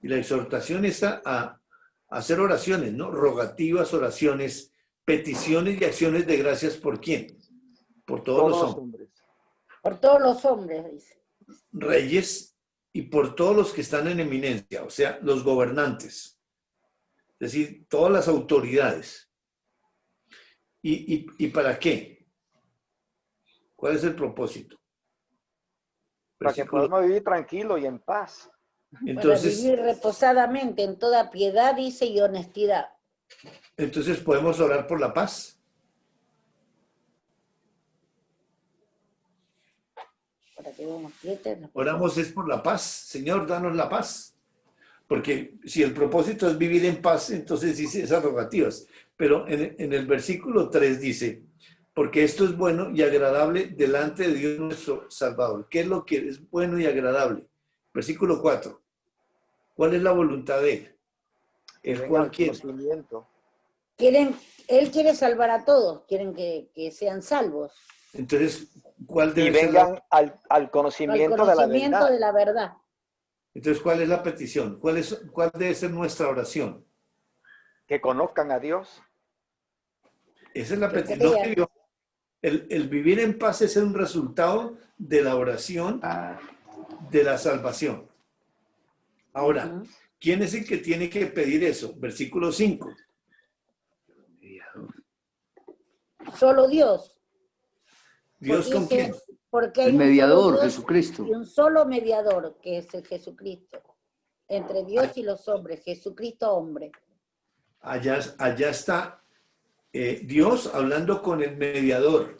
Y la exhortación está a hacer oraciones, ¿no? Rogativas, oraciones, peticiones y acciones de gracias ¿por quién? Por todos los hombres. Por todos los hombres, dice. Reyes y por todos los que están en eminencia, o sea, los gobernantes. Es decir, todas las autoridades. ¿Y para qué? ¿Cuál es el propósito? Para que podamos vivir tranquilo y en paz. Entonces, para vivir reposadamente en toda piedad, dice, y honestidad. Entonces podemos orar por la paz. Para que vivamos quietos. Oramos es por la paz. Señor, danos la paz. Porque si el propósito es vivir en paz, entonces dice esas rogativas. Pero en el versículo 3 dice, porque esto es bueno y agradable delante de Dios nuestro Salvador. ¿Qué es lo que es bueno y agradable? Versículo 4. ¿Cuál es la voluntad de Él? El cual quiere. Él quiere salvar a todos, quieren que sean salvos. Entonces, ¿cuál debe y ser vengan al conocimiento de la verdad. Entonces, ¿cuál es la petición? ¿Cuál debe ser nuestra oración? Que conozcan a Dios. Esa es la petición. No, el vivir en paz es un resultado de la oración de la salvación. Ahora, ¿quién es el que tiene que pedir eso? Versículo 5. Solo Dios. ¿Dios con quién? Porque hay el mediador, Dios Jesucristo. Y un solo mediador, que es el Jesucristo. Entre Dios y los hombres, Jesucristo hombre. Allá está Dios hablando con el mediador,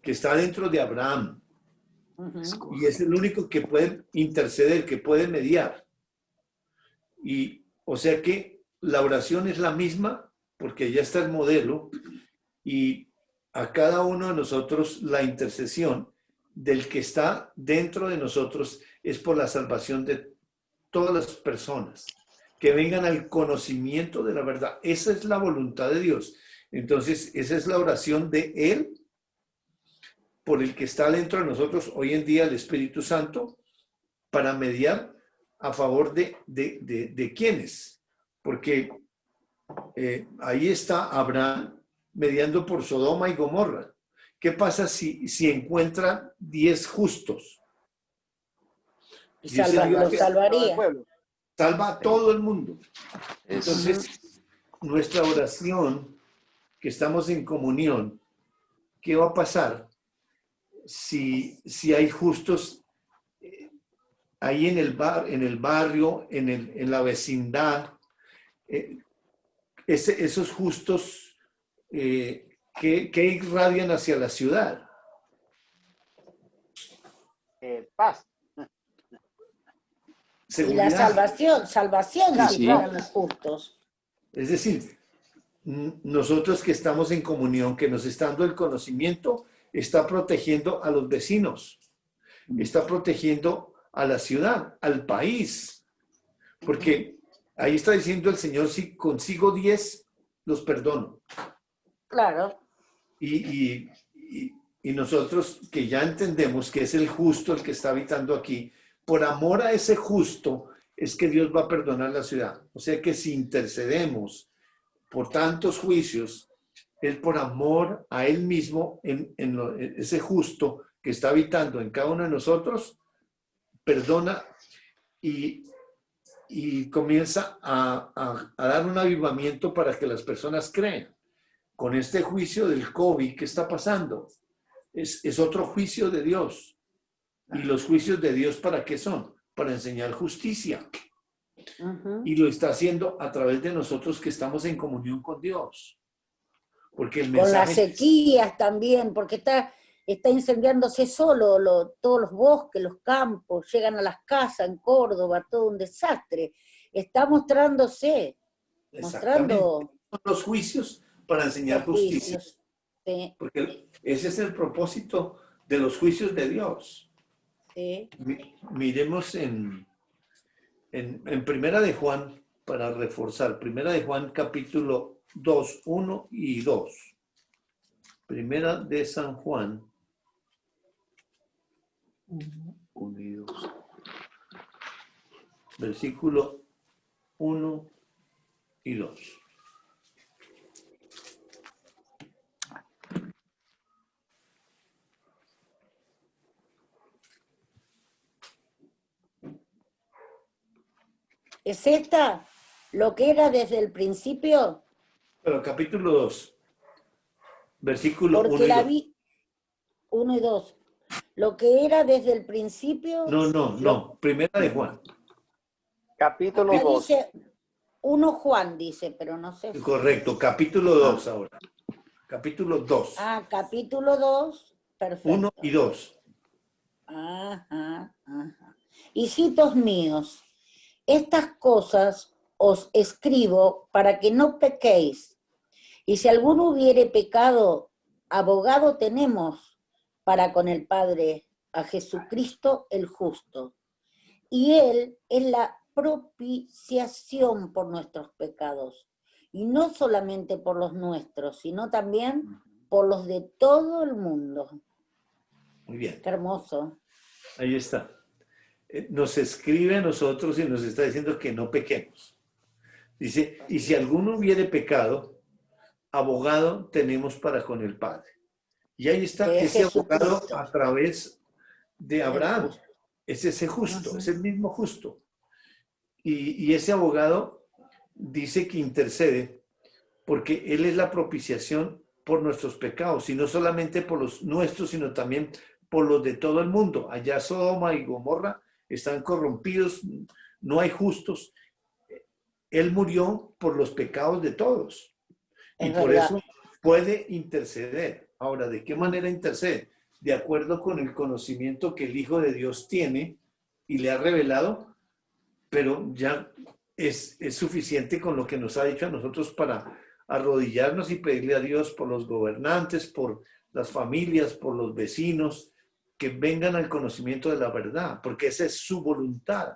que está dentro de Abraham. Y es el único que puede interceder, que puede mediar. Y o sea que la oración es la misma, porque ya está el modelo, y a cada uno de nosotros la intercesión del que está dentro de nosotros es por la salvación de todas las personas. que vengan al conocimiento de la verdad. Esa es la voluntad de Dios. Entonces, esa es la oración de Él, por el que está dentro de nosotros hoy en día el Espíritu Santo, para mediar a favor de quiénes. Porque ahí está Abraham mediando por Sodoma y Gomorra. ¿Qué pasa si encuentra 10 justos? Y Dice lo Dios que Todo el salvaría. pueblo. salva a todo el mundo. Es, Entonces, nuestra oración, que estamos en comunión, ¿qué va a pasar si hay justos ahí en el barrio, en la vecindad? Esos justos que irradian hacia la ciudad. Paz. Y la Seguridad. salvación Claro, si sí. fueran los justos. Es decir, nosotros que estamos en comunión, que nos está dando el conocimiento, está protegiendo a los vecinos, está protegiendo a la ciudad, al país. Porque ahí está diciendo el Señor, si consigo 10, los perdono. Claro. Y nosotros que ya entendemos que es el justo el que está habitando aquí, por amor a ese justo es que Dios va a perdonar la ciudad. O sea que si intercedemos por tantos juicios, es por amor a Él mismo, ese justo que está habitando en cada uno de nosotros, perdona y comienza a dar un avivamiento para que las personas crean. Con este juicio del COVID, ¿qué está pasando? Es otro juicio de Dios. ¿Y los juicios de Dios para qué son? Para enseñar justicia. Y lo está haciendo a través de nosotros que estamos en comunión con Dios. Porque el Con las mensaje... sequías también, porque está incendiándose solo todos los bosques, los campos, llegan a las casas en Córdoba, todo un desastre. Está mostrándose, mostrando son los juicios para enseñar los justicia. juicios. Sí, Porque ese es el propósito de los juicios de Dios. sí. Miremos en Primera de Juan, para reforzar, Primera de Juan capítulo 2, 1 y 2. Primera de San Juan. 1 y 2. Versículo 1 y 2. ¿Es esta lo que era desde el principio? Pero capítulo 2, versículo 1 Porque y la 2. vi 1 y 2. Lo que era desde el principio. No. Primera de Juan. Capítulo Acá 2. dice 1 Juan, dice, pero no sé. Correcto, capítulo 2 ahora. Capítulo 2. Capítulo 2, perfecto. 1 y 2. Ajá. Hijitos míos, estas cosas os escribo para que no pequéis. Y si alguno hubiere pecado, abogado tenemos para con el Padre, a Jesucristo el justo. Y Él es la propiciación por nuestros pecados. Y no solamente por los nuestros, sino también por los de todo el mundo. Muy bien. Qué hermoso. Ahí está. Nos escribe a nosotros y nos está diciendo que no pequemos. Dice, y si alguno hubiere pecado, abogado tenemos para con el Padre. Y ahí está Es ese abogado Jesucristo. a través de Abraham. justo. Es ese justo, Ajá. es el mismo justo. Y ese abogado dice que intercede porque él es la propiciación por nuestros pecados, y no solamente por los nuestros, sino también por los de todo el mundo. Allá Sodoma y Gomorra están corrompidos, no hay justos. Él murió por los pecados de todos. Y Es por verdad. eso puede interceder. Ahora, ¿de qué manera intercede? De acuerdo con el conocimiento que el Hijo de Dios tiene y le ha revelado, pero ya es suficiente con lo que nos ha dicho a nosotros para arrodillarnos y pedirle a Dios por los gobernantes, por las familias, por los vecinos, que vengan al conocimiento de la verdad, porque esa es su voluntad.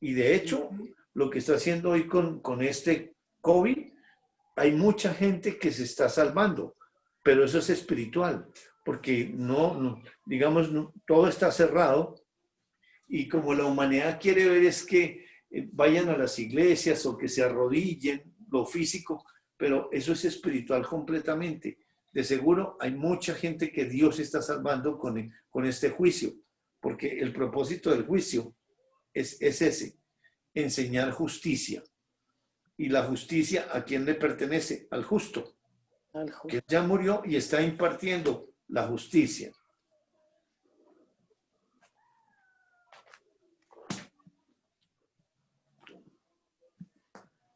Y de hecho, lo que está haciendo hoy con este COVID, hay mucha gente que se está salvando, pero eso es espiritual, porque digamos, todo está cerrado y como la humanidad quiere ver es que vayan a las iglesias o que se arrodillen, lo físico, pero eso es espiritual completamente. De seguro hay mucha gente que Dios está salvando con este juicio, porque el propósito del juicio es ese, enseñar justicia. Y la justicia, ¿a quién le pertenece? Al justo, que ya murió y está impartiendo la justicia.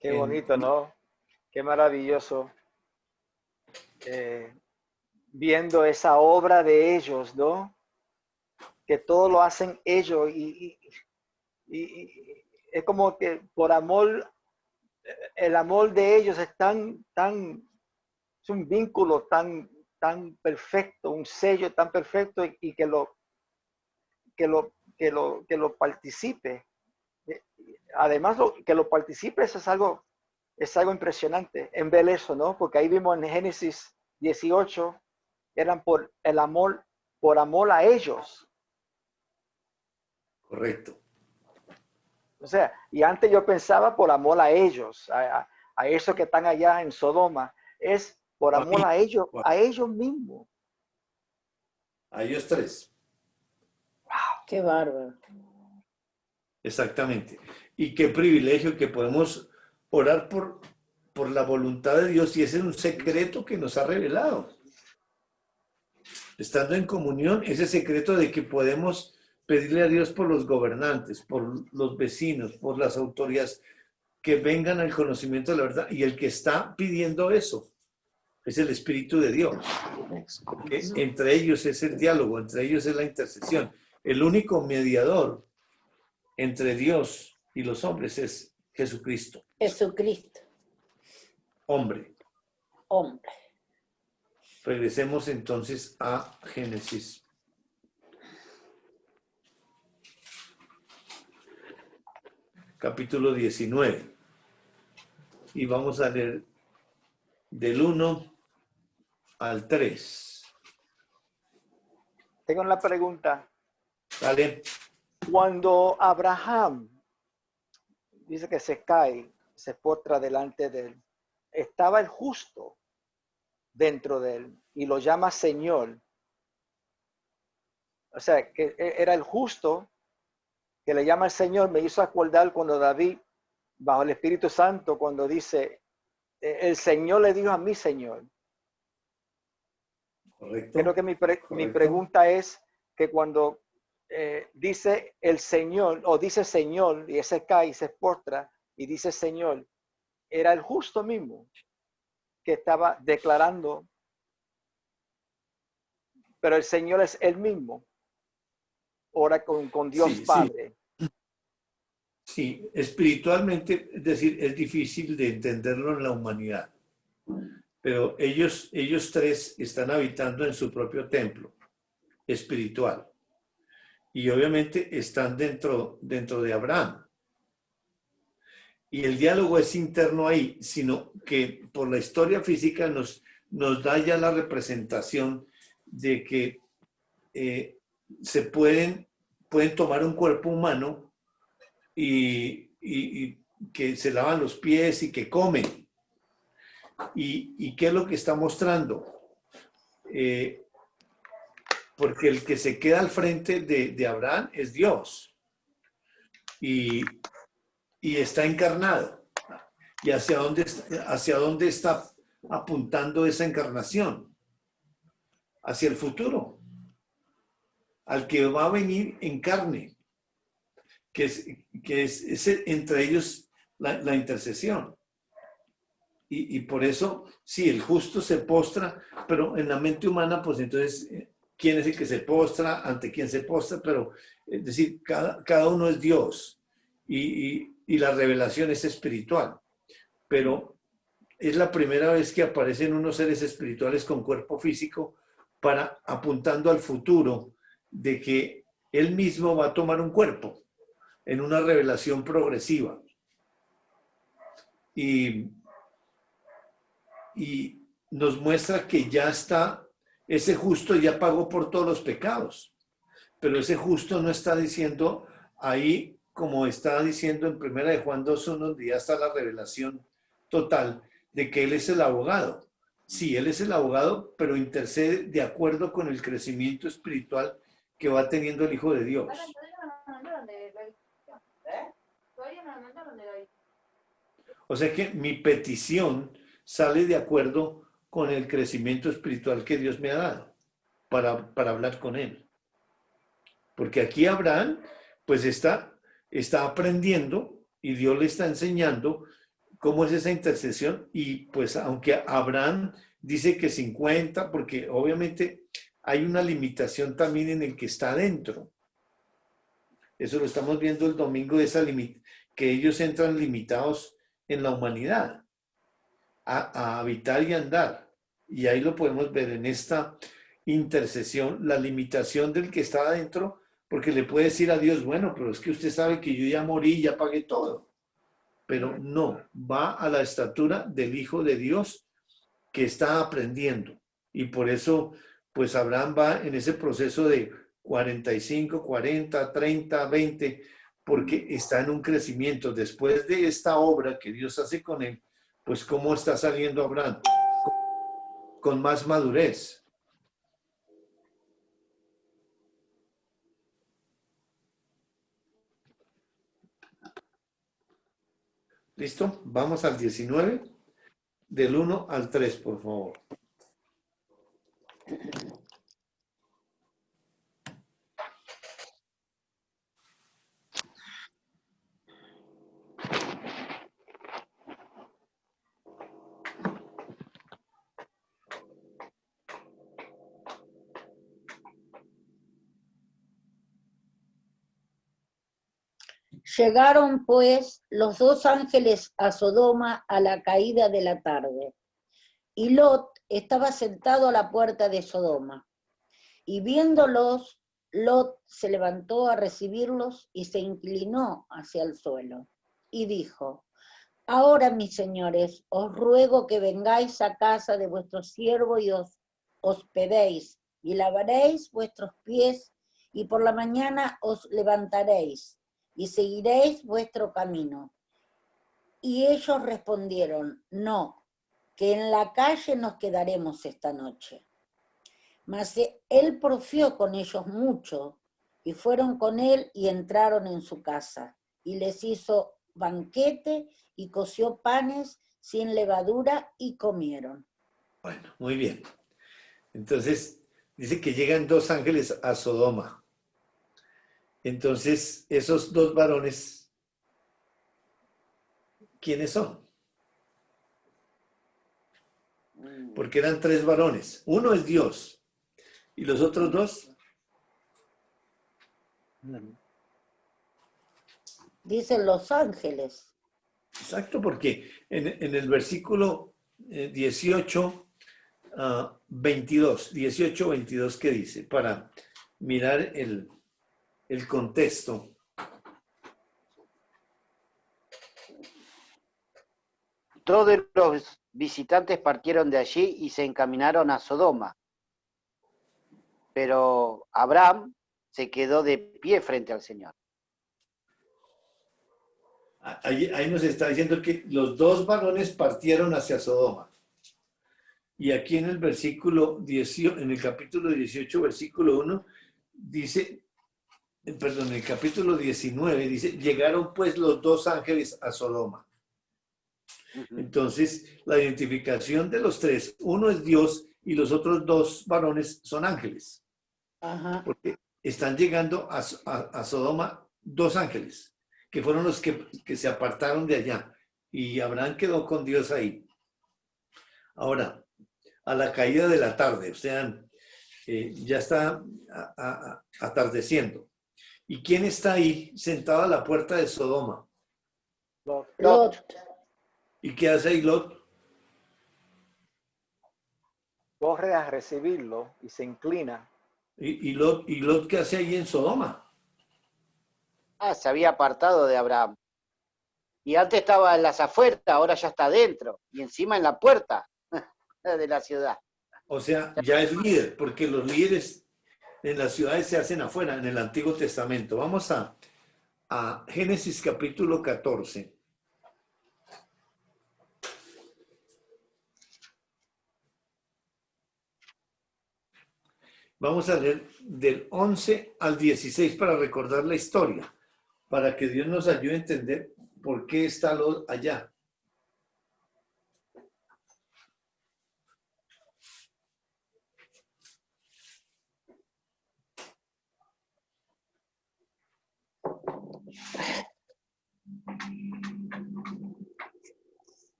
Qué bonito, ¿no? Qué maravilloso. Viendo esa obra de ellos, ¿no? Que todo lo hacen ellos y es como que por amor, el amor de ellos es es un vínculo tan perfecto, un sello tan perfecto y que lo participe. Además, que lo participe es algo impresionante en ver eso, ¿no? Porque ahí vimos en Génesis 18, eran por amor a ellos. Correcto. O sea, y antes yo pensaba por amor a ellos, a esos que están allá en Sodoma, es por amor a ellos mismos. A ellos tres. Wow, qué bárbaro. Exactamente. Y qué privilegio que podemos orar por la voluntad de Dios, y ese es un secreto que nos ha revelado. Estando en comunión, ese secreto de que podemos pedirle a Dios por los gobernantes, por los vecinos, por las autoridades, que vengan al conocimiento de la verdad. Y el que está pidiendo eso es el Espíritu de Dios. Que entre ellos es el diálogo, entre ellos es la intercesión. El único mediador entre Dios y los hombres es Jesucristo. Jesucristo. Hombre. Hombre. Regresemos entonces a Génesis. Capítulo 19. Y vamos a leer del 1 al 3. Tengo una pregunta. Dale. Cuando Abraham dice que se cae, se postra delante de él, estaba el justo dentro de él y lo llama Señor. O sea, que era el justo que le llama el Señor. Me hizo acordar cuando David, bajo el Espíritu Santo, cuando dice, el Señor le dijo a mi Señor. Correcto. Creo que mi pregunta es que cuando dice el Señor, o dice Señor, y ese cae y se postra, y dice Señor, era el justo mismo que estaba declarando, pero el Señor es el mismo, ora con Dios Sí, Padre. Sí, espiritualmente, es decir, es difícil de entenderlo en la humanidad, pero ellos tres están habitando en su propio templo espiritual y obviamente están dentro de Abraham. Y el diálogo es interno ahí, sino que por la historia física nos da ya la representación de que se pueden tomar un cuerpo humano y que se lavan los pies y que comen. ¿Y qué es lo que está mostrando? Porque el que se queda al frente de Abraham es Dios. Y está encarnado. ¿Y hacia dónde está apuntando esa encarnación? Hacia el futuro. Al que va a venir en carne. Que es entre ellos la intercesión. Y por eso, sí, el justo se postra, pero en la mente humana, pues entonces, ¿quién es el que se postra? ¿Ante quién se postra? Pero, es decir, cada uno es Dios y la revelación es espiritual. Pero es la primera vez que aparecen unos seres espirituales con cuerpo físico apuntando al futuro de que él mismo va a tomar un cuerpo en una revelación progresiva. y nos muestra que ya está, ese justo ya pagó por todos los pecados, pero ese justo no está diciendo ahí, como está diciendo en 1 de Juan 2:1, donde ya está la revelación total de que Él es el abogado. Sí, Él es el abogado, pero intercede de acuerdo con el crecimiento espiritual que va teniendo el Hijo de Dios. O sea que mi petición sale de acuerdo con el crecimiento espiritual que Dios me ha dado para hablar con Él. Porque aquí Abraham pues está aprendiendo y Dios le está enseñando cómo es esa intercesión. Y pues aunque Abraham dice que 50, porque obviamente hay una limitación también en el que está adentro. Eso lo estamos viendo el domingo, que ellos entran limitados en la humanidad a habitar y andar. Y ahí lo podemos ver en esta intercesión, la limitación del que está adentro, porque le puede decir a Dios, bueno, pero es que usted sabe que yo ya morí, ya pagué todo. Pero no, va a la estatura del Hijo de Dios que está aprendiendo. Y por eso, pues Abraham va en ese proceso de 45, 40, 30, 20, porque está en un crecimiento. Después de esta obra que Dios hace con él, pues ¿cómo está saliendo Abraham? Con más madurez. ¿Listo? Vamos al 19, del 1 al 3, por favor. Llegaron pues los dos ángeles a Sodoma a la caída de la tarde, y Lot estaba sentado a la puerta de Sodoma. Y viéndolos, Lot se levantó a recibirlos y se inclinó hacia el suelo. Y dijo: ahora, mis señores, os ruego que vengáis a casa de vuestro siervo y os hospedéis, y lavaréis vuestros pies, y por la mañana os levantaréis, y seguiréis vuestro camino. Y ellos respondieron: no, que en la calle nos quedaremos esta noche. Mas él porfió con ellos mucho, y fueron con él y entraron en su casa, y les hizo banquete y coció panes sin levadura y comieron. Bueno, muy bien. Entonces, dice que llegan dos ángeles a Sodoma. Entonces, esos dos varones, ¿quiénes son? Porque eran tres varones. Uno es Dios. ¿Y los otros dos? Dicen los ángeles. Exacto, porque en el versículo 18, 22, ¿qué dice? Para mirar el contexto. Todos los visitantes partieron de allí y se encaminaron a Sodoma. Pero Abraham se quedó de pie frente al Señor. Ahí nos está diciendo que los dos varones partieron hacia Sodoma. Y aquí en el versículo 18, en el capítulo 18, versículo 1, dice, perdón, en el capítulo 19 dice, llegaron pues los dos ángeles a Sodoma. Entonces, la identificación de los tres, uno es Dios y los otros dos varones son ángeles. Ajá. Porque están llegando a Sodoma dos ángeles, que fueron los que se apartaron de allá. Y Abraham quedó con Dios ahí. Ahora, a la caída de la tarde, o sea, ya está atardeciendo. ¿Y quién está ahí sentado a la puerta de Sodoma? Lot. ¿Y qué hace ahí Lot? Corre a recibirlo y se inclina. ¿Y Lot qué hace ahí en Sodoma? Se había apartado de Abraham. Y antes estaba en las afueras, ahora ya está adentro, y encima en la puerta de la ciudad. O sea, ya es líder, porque los líderes en las ciudades se hacen afuera, en el Antiguo Testamento. Vamos a Génesis capítulo 14. Vamos a leer del 11 al 16 para recordar la historia, para que Dios nos ayude a entender por qué está Lot allá.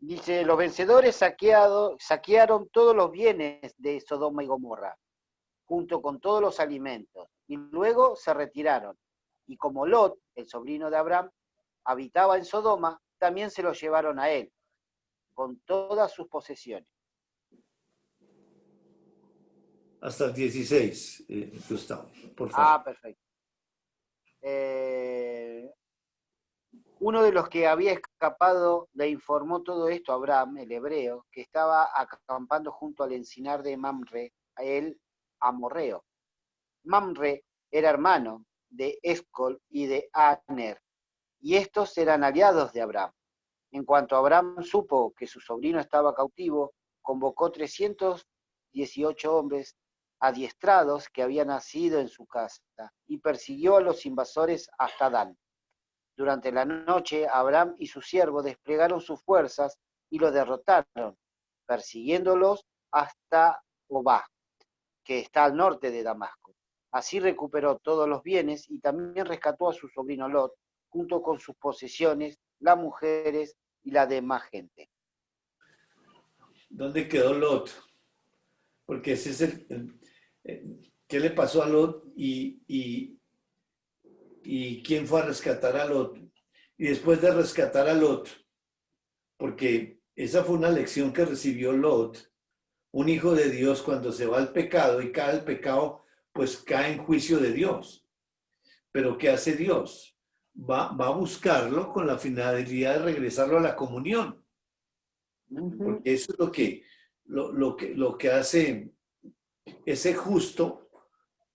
Dice, los vencedores saquearon todos los bienes de Sodoma y Gomorra, junto con todos los alimentos, y luego se retiraron. Y como Lot, el sobrino de Abraham, habitaba en Sodoma, también se lo llevaron a él, con todas sus posesiones. Hasta el 16, Gustavo, por favor. Ah, perfecto. Uno de los que había escapado le informó todo esto a Abraham, el hebreo, que estaba acampando junto al encinar de Mamre, a él amorreo. Mamre era hermano de Escol y de Aner, y estos eran aliados de Abraham. En cuanto Abraham supo que su sobrino estaba cautivo, convocó 318 hombres adiestrados que habían nacido en su casa y persiguió a los invasores hasta Dan. Durante la noche, Abraham y su siervo desplegaron sus fuerzas y los derrotaron, persiguiéndolos hasta Obá, que está al norte de Damasco. Así recuperó todos los bienes y también rescató a su sobrino Lot, junto con sus posesiones, las mujeres y la demás gente. ¿Dónde quedó Lot? Porque ese es ¿qué le pasó a Lot y quién fue a rescatar a Lot? Y después de rescatar a Lot, porque esa fue una lección que recibió Lot, un hijo de Dios, cuando se va al pecado y cae el pecado, pues cae en juicio de Dios. Pero ¿qué hace Dios? Va a buscarlo con la finalidad de regresarlo a la comunión. Porque eso es lo que hace ese justo,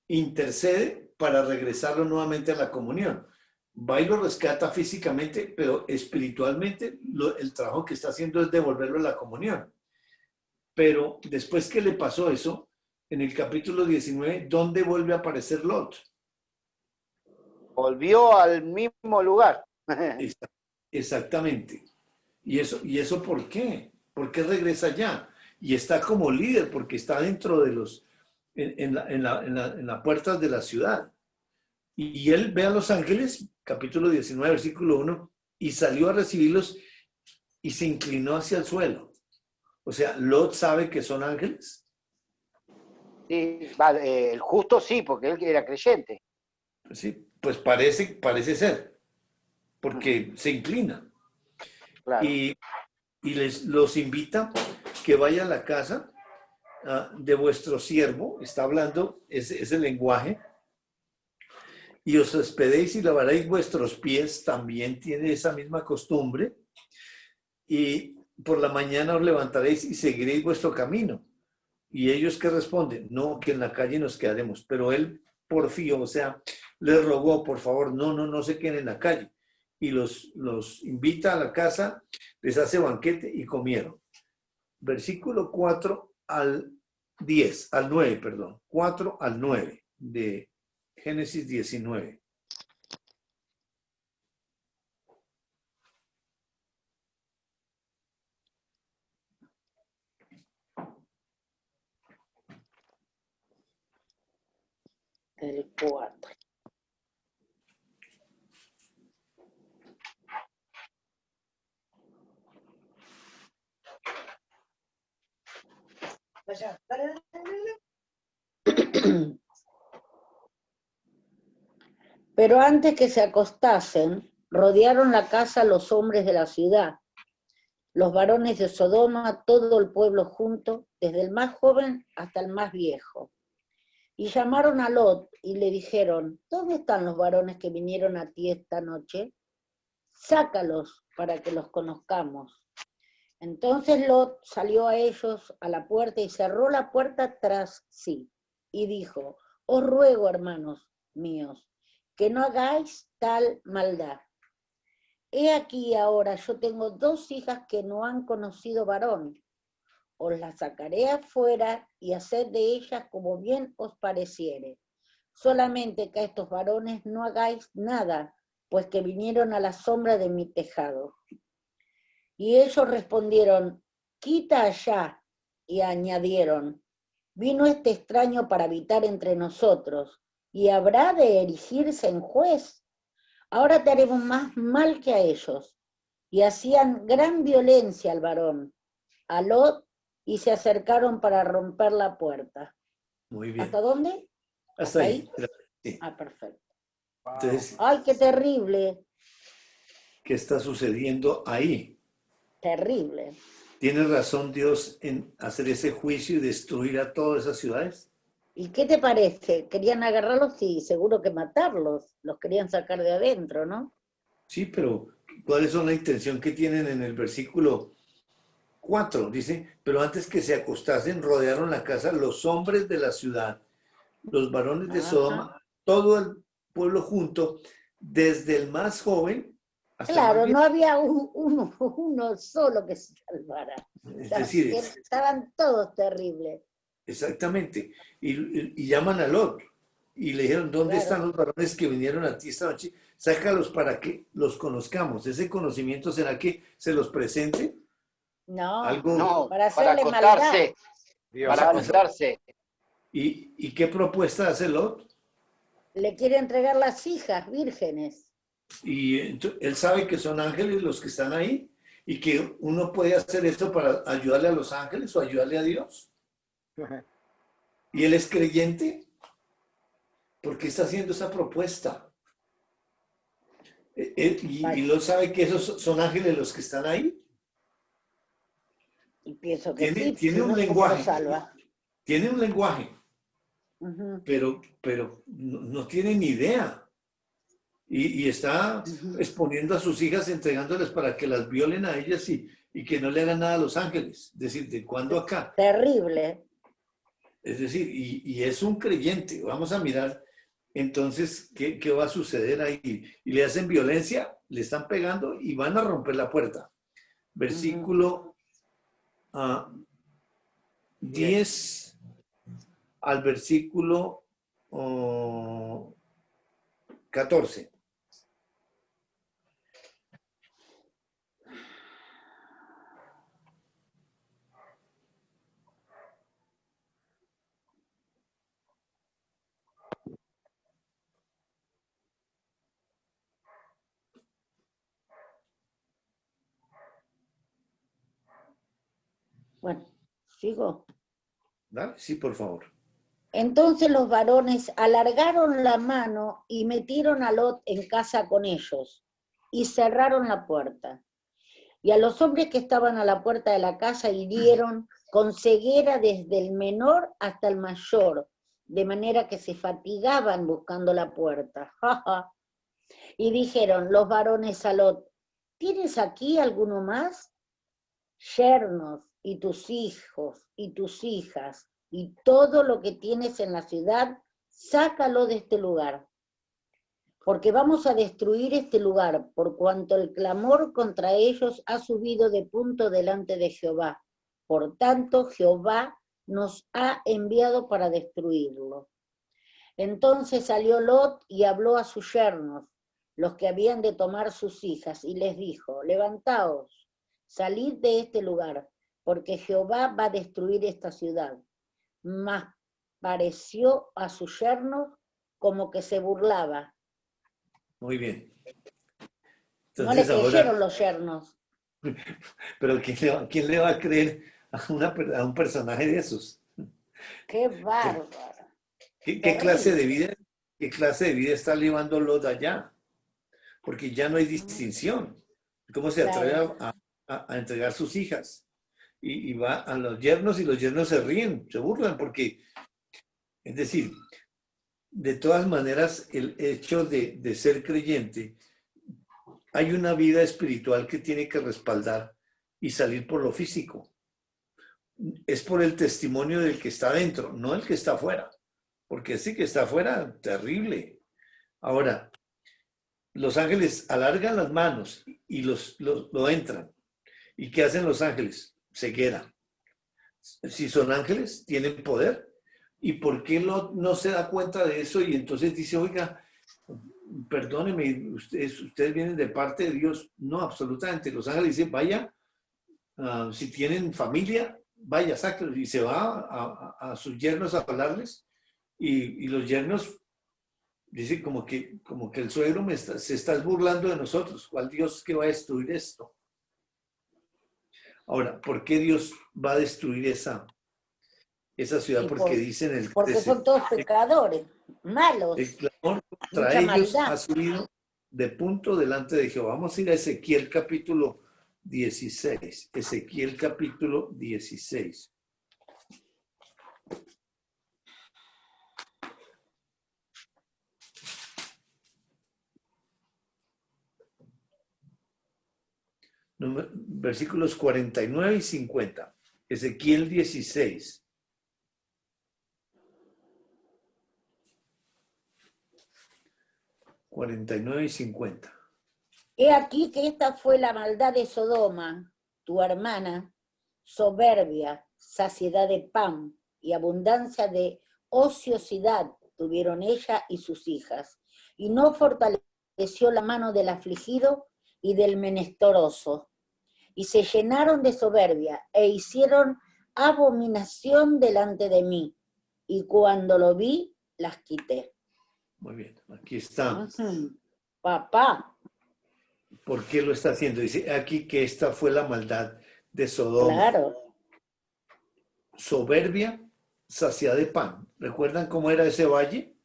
intercede para regresarlo nuevamente a la comunión. Va y lo rescata físicamente, pero espiritualmente el trabajo que está haciendo es devolverlo a la comunión. Pero después que le pasó eso, en el capítulo 19, ¿dónde vuelve a aparecer Lot? Volvió al mismo lugar. Exactamente. ¿Y eso por qué? ¿Por qué regresa allá? Y está como líder, porque está dentro de en la puerta de la ciudad. Y él ve a los ángeles, capítulo 19, versículo 1, y salió a recibirlos y se inclinó hacia el suelo. O sea, Lot sabe que son ángeles. Sí, vale, el justo sí, porque él era creyente. Sí, pues parece ser, porque se inclina. Claro. Y los invita que vayan a la casa de vuestro siervo, está hablando ese lenguaje, y os hospedéis y lavaréis vuestros pies, también tiene esa misma costumbre, y por la mañana os levantaréis y seguiréis vuestro camino. Y ellos que responden, no, que en la calle nos quedaremos, pero él porfió, o sea, les rogó, por favor, no se queden en la calle. Y los invita a la casa, les hace banquete y comieron. Versículo 4 al 10, al 9, perdón, 4 al 9 de Génesis 19. El 4. Pero antes que se acostasen, rodearon la casa los hombres de la ciudad, los varones de Sodoma, todo el pueblo junto, desde el más joven hasta el más viejo. Y llamaron a Lot y le dijeron, ¿dónde están los varones que vinieron a ti esta noche? sácalos para que los conozcamos. Entonces Lot salió a ellos a la puerta y cerró la puerta tras sí, y dijo, os ruego, hermanos míos, que no hagáis tal maldad. He aquí ahora yo tengo 2 hijas que no han conocido varón. Os las sacaré afuera y haced de ellas como bien os pareciere. Solamente que a estos varones no hagáis nada, pues que vinieron a la sombra de mi tejado. Y ellos respondieron, quita allá, y añadieron, vino este extraño para habitar entre nosotros, y habrá de erigirse en juez. Ahora te haremos más mal que a ellos. Y hacían gran violencia al varón, a Lot, y se acercaron para romper la puerta. Muy bien. ¿Hasta dónde? Hasta ahí. Sí. Ah, perfecto. Entonces, Ay, qué terrible, ¿qué está sucediendo ahí? terrible. ¿Tiene razón Dios en hacer ese juicio y destruir a todas esas ciudades? ¿Y qué te parece? Querían agarrarlos y seguro que matarlos. Los querían sacar de adentro, ¿no? Sí, pero ¿cuál es la intención que tienen en el versículo 4? Dice, pero antes que se acostasen, rodearon la casa los hombres de la ciudad, los varones de Ajá. Sodoma, todo el pueblo junto, desde el más joven hasta el más Claro, viejo. no había uno solo que se salvara. Es decir, Estaban todos terribles. exactamente. Y llaman a Lot y le dijeron, ¿dónde Claro. están los varones que vinieron a ti esta noche? Sácalos para que los conozcamos. ¿Ese conocimiento será que se los presente? No, Algo. No, para para hacerle maldad. acostarse. Para acostarse. ¿Y qué propuesta hace Lot? Le quiere entregar las hijas vírgenes. Y él sabe que son ángeles los que están ahí y que uno puede hacer esto para ayudarle a los ángeles o ayudarle a Dios. Y él es creyente. ¿Por qué está haciendo esa propuesta? Y Lot sabe que esos son ángeles los que están ahí. Y pienso que Tiene sí, un ¿cómo lenguaje. lo salva? Tiene un lenguaje, Ujú. pero no tiene ni idea. Y está exponiendo a sus hijas, entregándoles para que las violen a ellas y que no le hagan nada a los ángeles. Es decir, ¿de cuándo acá? Terrible. Es decir, y es un creyente. Vamos a mirar entonces qué va a suceder ahí. Y le hacen violencia, le están pegando y van a romper la puerta. Versículo 10 al versículo 14. Bueno, sigo. ¿Vale? Sí, por favor. Entonces los varones alargaron la mano y metieron a Lot en casa con ellos y cerraron la puerta. Y a los hombres que estaban a la puerta de la casa hirieron con ceguera desde el menor hasta el mayor, de manera que se fatigaban buscando la puerta. Y dijeron los varones a Lot, ¿tienes aquí alguno más? Yernos y tus hijos y tus hijas y todo lo que tienes en la ciudad, sácalo de este lugar. Porque vamos a destruir este lugar, por cuanto el clamor contra ellos ha subido de punto delante de Jehová. Por tanto, Jehová nos ha enviado para destruirlo. Entonces salió Lot y habló a sus yernos, los que habían de tomar sus hijas, y les dijo, levantaos, salid de este lugar, porque Jehová va a destruir esta ciudad. Mas pareció a sus yernos como que se burlaba. Muy bien. No le Entonces creyeron los yernos. pero ¿quién le va a creer a un personaje de esos? ¡Qué bárbaro! ¿Qué clase de vida está llevando Lot allá? Porque ya no hay distinción. ¿Cómo se atreve a entregar sus hijas? Y va a los yernos y los yernos se ríen, se burlan, porque, es decir, de todas maneras, el hecho de ser creyente hay una vida espiritual que tiene que respaldar y salir por lo físico. Es por el testimonio del que está dentro, no el que está afuera. Porque ese que está afuera, terrible. Ahora, los ángeles alargan las manos y lo entran. ¿Y qué hacen los ángeles? Ceguera. Si son ángeles, tienen poder. ¿Y por qué no se da cuenta de eso? Y entonces dice, oiga, perdóneme, ustedes vienen de parte de Dios. No, absolutamente. Los ángeles dicen, vaya, si tienen familia, vaya, sáquenlos. Y se va a sus yernos a hablarles. Y los yernos dicen como que el suegro se está burlando de nosotros. ¿Cuál Dios que va a destruir esto? Ahora, ¿por qué Dios va a destruir esa ciudad? Y Porque dicen el porque 13, son todos pecadores, malos, el clamor contra mucha ellos maldad. ha subido de punto delante de Jehová. Vamos a ir a Ezequiel capítulo 16. Ezequiel capítulo 16. Versículos 49 y 50. Ezequiel 16. ...49 y 50. He aquí que esta fue la maldad de Sodoma, tu hermana, soberbia, saciedad de pan y abundancia de ociosidad tuvieron ella y sus hijas, y no fortaleció la mano del afligido y del menesteroso, y se llenaron de soberbia e hicieron abominación delante de mí, y cuando lo vi, las quité. Muy bien, aquí está. Papá. ¿Por qué lo está haciendo? Dice aquí que esta fue la maldad de Sodoma. Claro. Soberbia, saciedad de pan. ¿Recuerdan cómo era ese valle?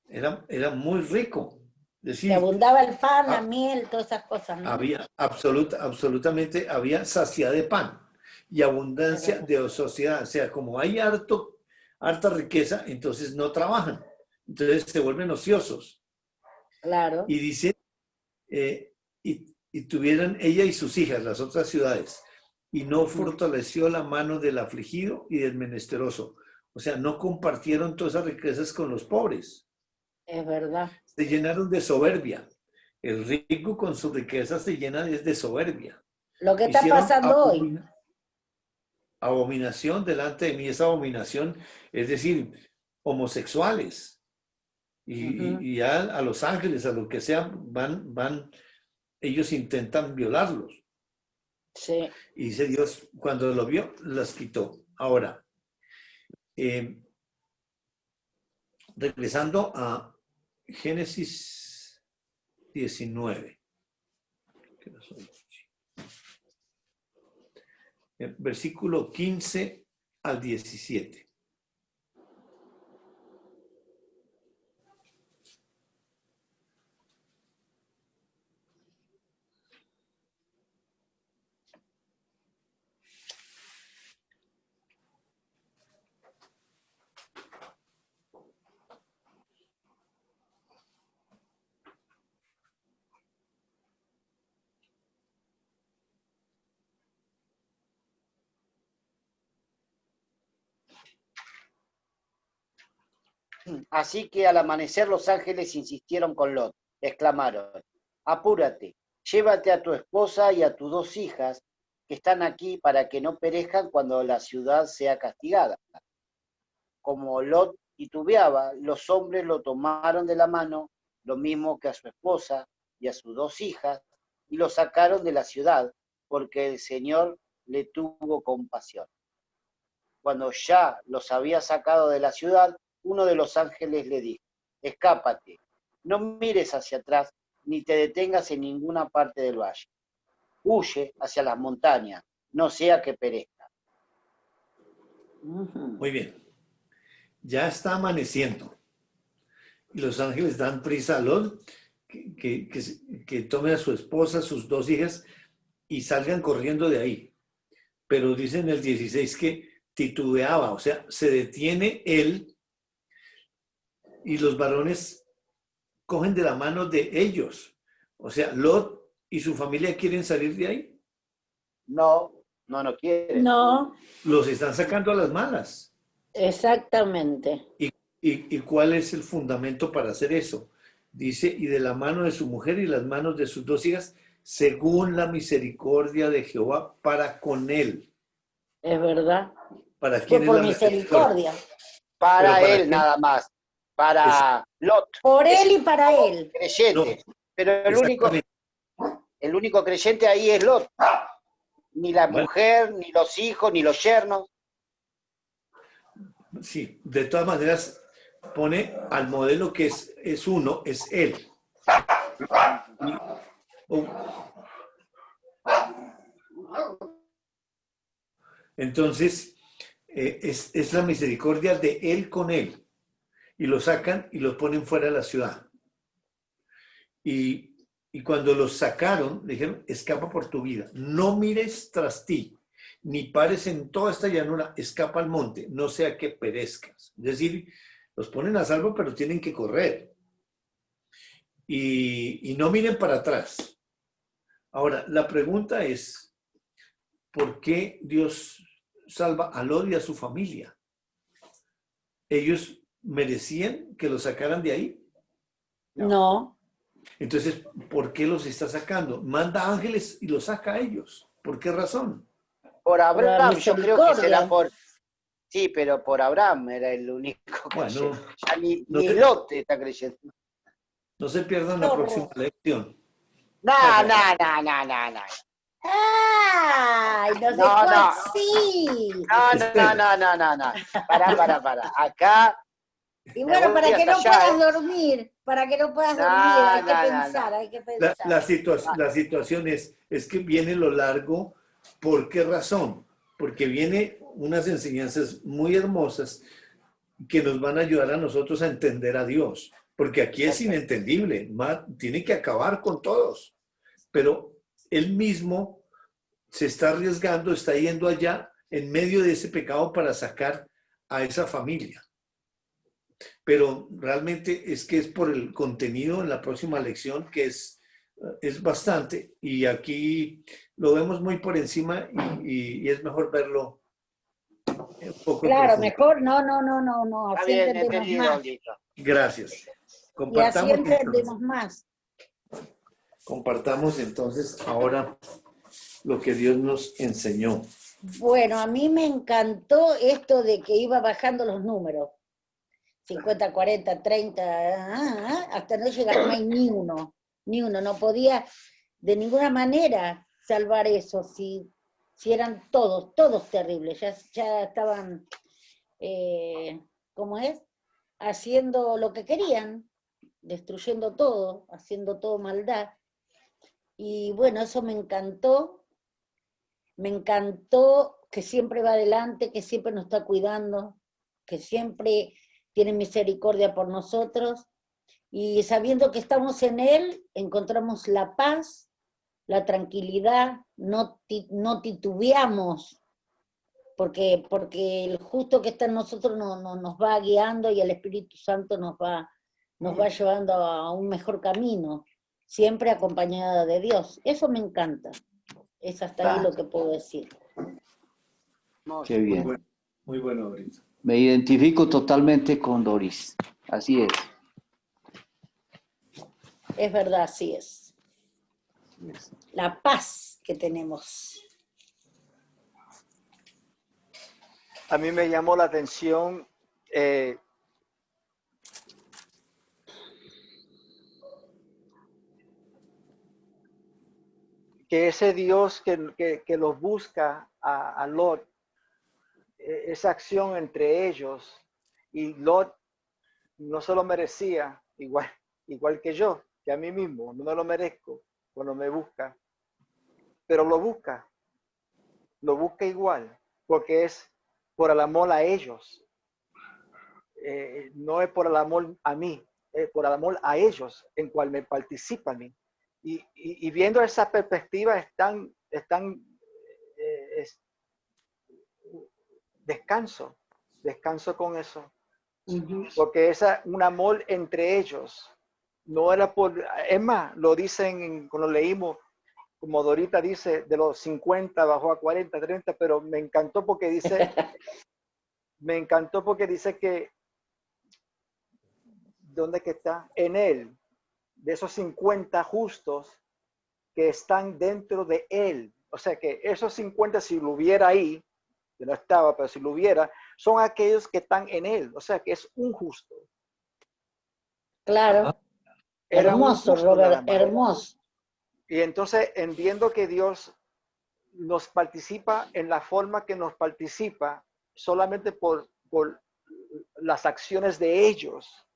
Era muy rico. Es decir, que abundaba el pan, la miel, todas esas cosas, ¿no? Había absolutamente había saciedad de pan y abundancia de ociosidad. O sea, como hay harta riqueza, entonces no trabajan. Entonces se vuelven ociosos. Claro. Y dice, y tuvieron ella y sus hijas, las otras ciudades, y no fortaleció la mano del afligido y del menesteroso. O sea, no compartieron todas esas riquezas con los pobres. Es verdad. Se llenaron de soberbia. El rico con su riqueza se llena de soberbia. Lo que está Hicieron pasando hoy. Abominación delante de mí. Esa abominación, es decir, homosexuales. Y ya a los ángeles, a lo que sea, van, ellos intentan violarlos. Sí. Y dice Dios, cuando lo vio, las quitó. Ahora, regresando a Génesis 19. Versículo 15 al 17. Así que al amanecer los ángeles insistieron con Lot, exclamaron, apúrate, llévate a tu esposa y a tus 2 hijas que están aquí para que no perezcan cuando la ciudad sea castigada. Como Lot titubeaba, los hombres lo tomaron de la mano, lo mismo que a su esposa y a sus 2 hijas, y lo sacaron de la ciudad, porque el Señor le tuvo compasión. Cuando ya los había sacado de la ciudad, uno de los ángeles le dijo, escápate, no mires hacia atrás, ni te detengas en ninguna parte del valle. Huye hacia las montañas, no sea que perezca. Muy bien. Ya está amaneciendo. Y los ángeles dan prisa a Lot que tome a su esposa, sus 2 hijas, y salgan corriendo de ahí. Pero dice en el 16 que titubeaba, o sea, se detiene él y los varones cogen de la mano de ellos O sea, Lot y su familia quieren salir de ahí. No quieren. No, Los están sacando a las malas. exactamente. ¿Y cuál es el fundamento para hacer eso? Dice, y de la mano de su mujer y las manos de sus 2 hijas, según la misericordia de Jehová para con él. Es verdad. ¿Para Fue quién es por la misericordia? misericordia. Para ¿Pero para él quién? nada más. Para Lot. Por Es él y para él. creyente. No, Pero exactamente. el único creyente ahí es Lot. Ni la Bueno, mujer, ni los hijos, ni los yernos. sí, de todas maneras, pone al modelo que es uno, es él. Oh, entonces, es la misericordia de él con él. Y lo sacan y los ponen fuera de la ciudad. Y cuando los sacaron, le dijeron, escapa por tu vida. No mires tras ti, ni pares en toda esta llanura, escapa al monte, no sea que perezcas. Es decir, los ponen a salvo, pero tienen que correr. Y no miren para atrás. Ahora, la pregunta es, ¿por qué Dios salva a Lot y a su familia? ¿Ellos merecían que los sacaran de ahí? No. Entonces, ¿por qué los está sacando? Manda ángeles y los saca a ellos. ¿Por qué razón? Por la Abraham, yo creo que será misericordia. por... Sí, pero por Abraham era el único Bueno, creyente. Ya no ni se, Lot está creyendo. no se pierdan la próxima lección. No. ¡Ay! Nos No, dejó no. así. No. Pará. Acá Y me bueno, voy para que hasta no allá, puedas dormir, para que no puedas dormir, hay que pensar, hay que pensar. La situación es que viene lo largo. ¿Por qué razón? Porque viene unas enseñanzas muy hermosas que nos van a ayudar a nosotros a entender a Dios. Porque aquí es inentendible. Tiene que acabar con todos. Pero él mismo se está arriesgando, está yendo allá en medio de ese pecado para sacar a esa familia. Pero realmente es que es por el contenido en la próxima lección que es bastante, y aquí lo vemos muy por encima y es mejor verlo un poco en Claro, profundidad. mejor, no, está así bien, entendemos entendido, más. listo. Gracias. Y así Compartamos entonces, entendemos más. ahora lo que Dios nos enseñó. Bueno, a mí me encantó esto de que iba bajando los números. 50, 40, 30, hasta no llegar, no hay ni uno, no podía de ninguna manera salvar eso, si eran todos terribles, ya estaban, ¿cómo es? Haciendo lo que querían, destruyendo todo, haciendo todo maldad, y bueno, eso me encantó que siempre va adelante, que siempre nos está cuidando, que siempre tiene misericordia por nosotros, y sabiendo que estamos en Él, encontramos la paz, la tranquilidad, no titubeamos, porque el justo que está en nosotros nos va guiando y el Espíritu Santo nos va llevando a un mejor camino, siempre acompañada de Dios. Eso me encanta. Es hasta ahí lo que puedo decir. Qué bien. Muy bueno, Brito. Me identifico totalmente con Doris. Así es. Es verdad, así es. La paz que tenemos. A mí me llamó la atención que ese Dios que los busca a Lot, esa acción entre ellos, y Lot no se lo merecía, igual que yo, que a mí mismo, no me lo merezco cuando me busca, pero lo busca igual, porque es por el amor a ellos, no es por el amor a mí, es por el amor a ellos, en cual me participa a mí. Y viendo esa perspectiva descanso con eso, porque es un amor entre ellos, no era por, es más, lo dicen cuando leímos, como Dorita dice, de los 50 bajó a 40, 30, pero me encantó porque dice que, ¿dónde que está? En él, de esos 50 justos que están dentro de él. O sea que esos 50, si lo hubiera ahí, que no estaba, pero si lo hubiera, son aquellos que están en él. O sea que es un justo. Claro, Era un hermoso, justo nada Robert, más. hermoso. Y entonces entiendo que Dios nos participa en la forma que nos participa solamente por las acciones de ellos,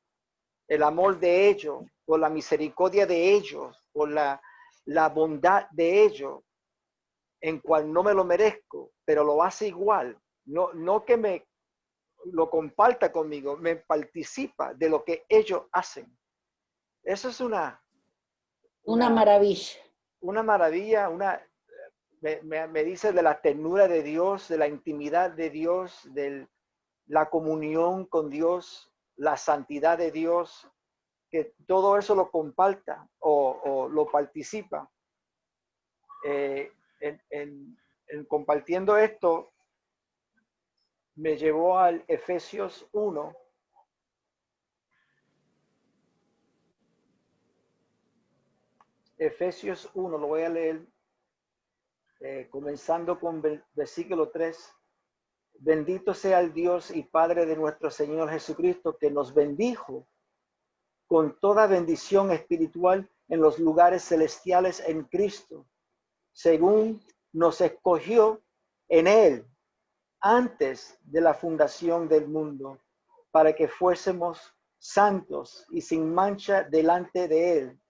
el amor de ellos, por la misericordia de ellos, por la bondad de ellos, en cual no me lo merezco, pero lo hace igual. No que me lo comparta conmigo, me participa de lo que ellos hacen. Eso es Una maravilla. una maravilla, me dice de la ternura de Dios, de la intimidad de Dios, de la comunión con Dios, la santidad de Dios, que todo eso lo comparta o lo participa. En compartiendo esto, me llevó al Efesios 1. Efesios 1, lo voy a leer, comenzando con versículo 3. Bendito sea el Dios y Padre de nuestro Señor Jesucristo, que nos bendijo con toda bendición espiritual en los lugares celestiales en Cristo, según nos escogió en Él antes de la fundación del mundo, para que fuésemos santos y sin mancha delante de Él,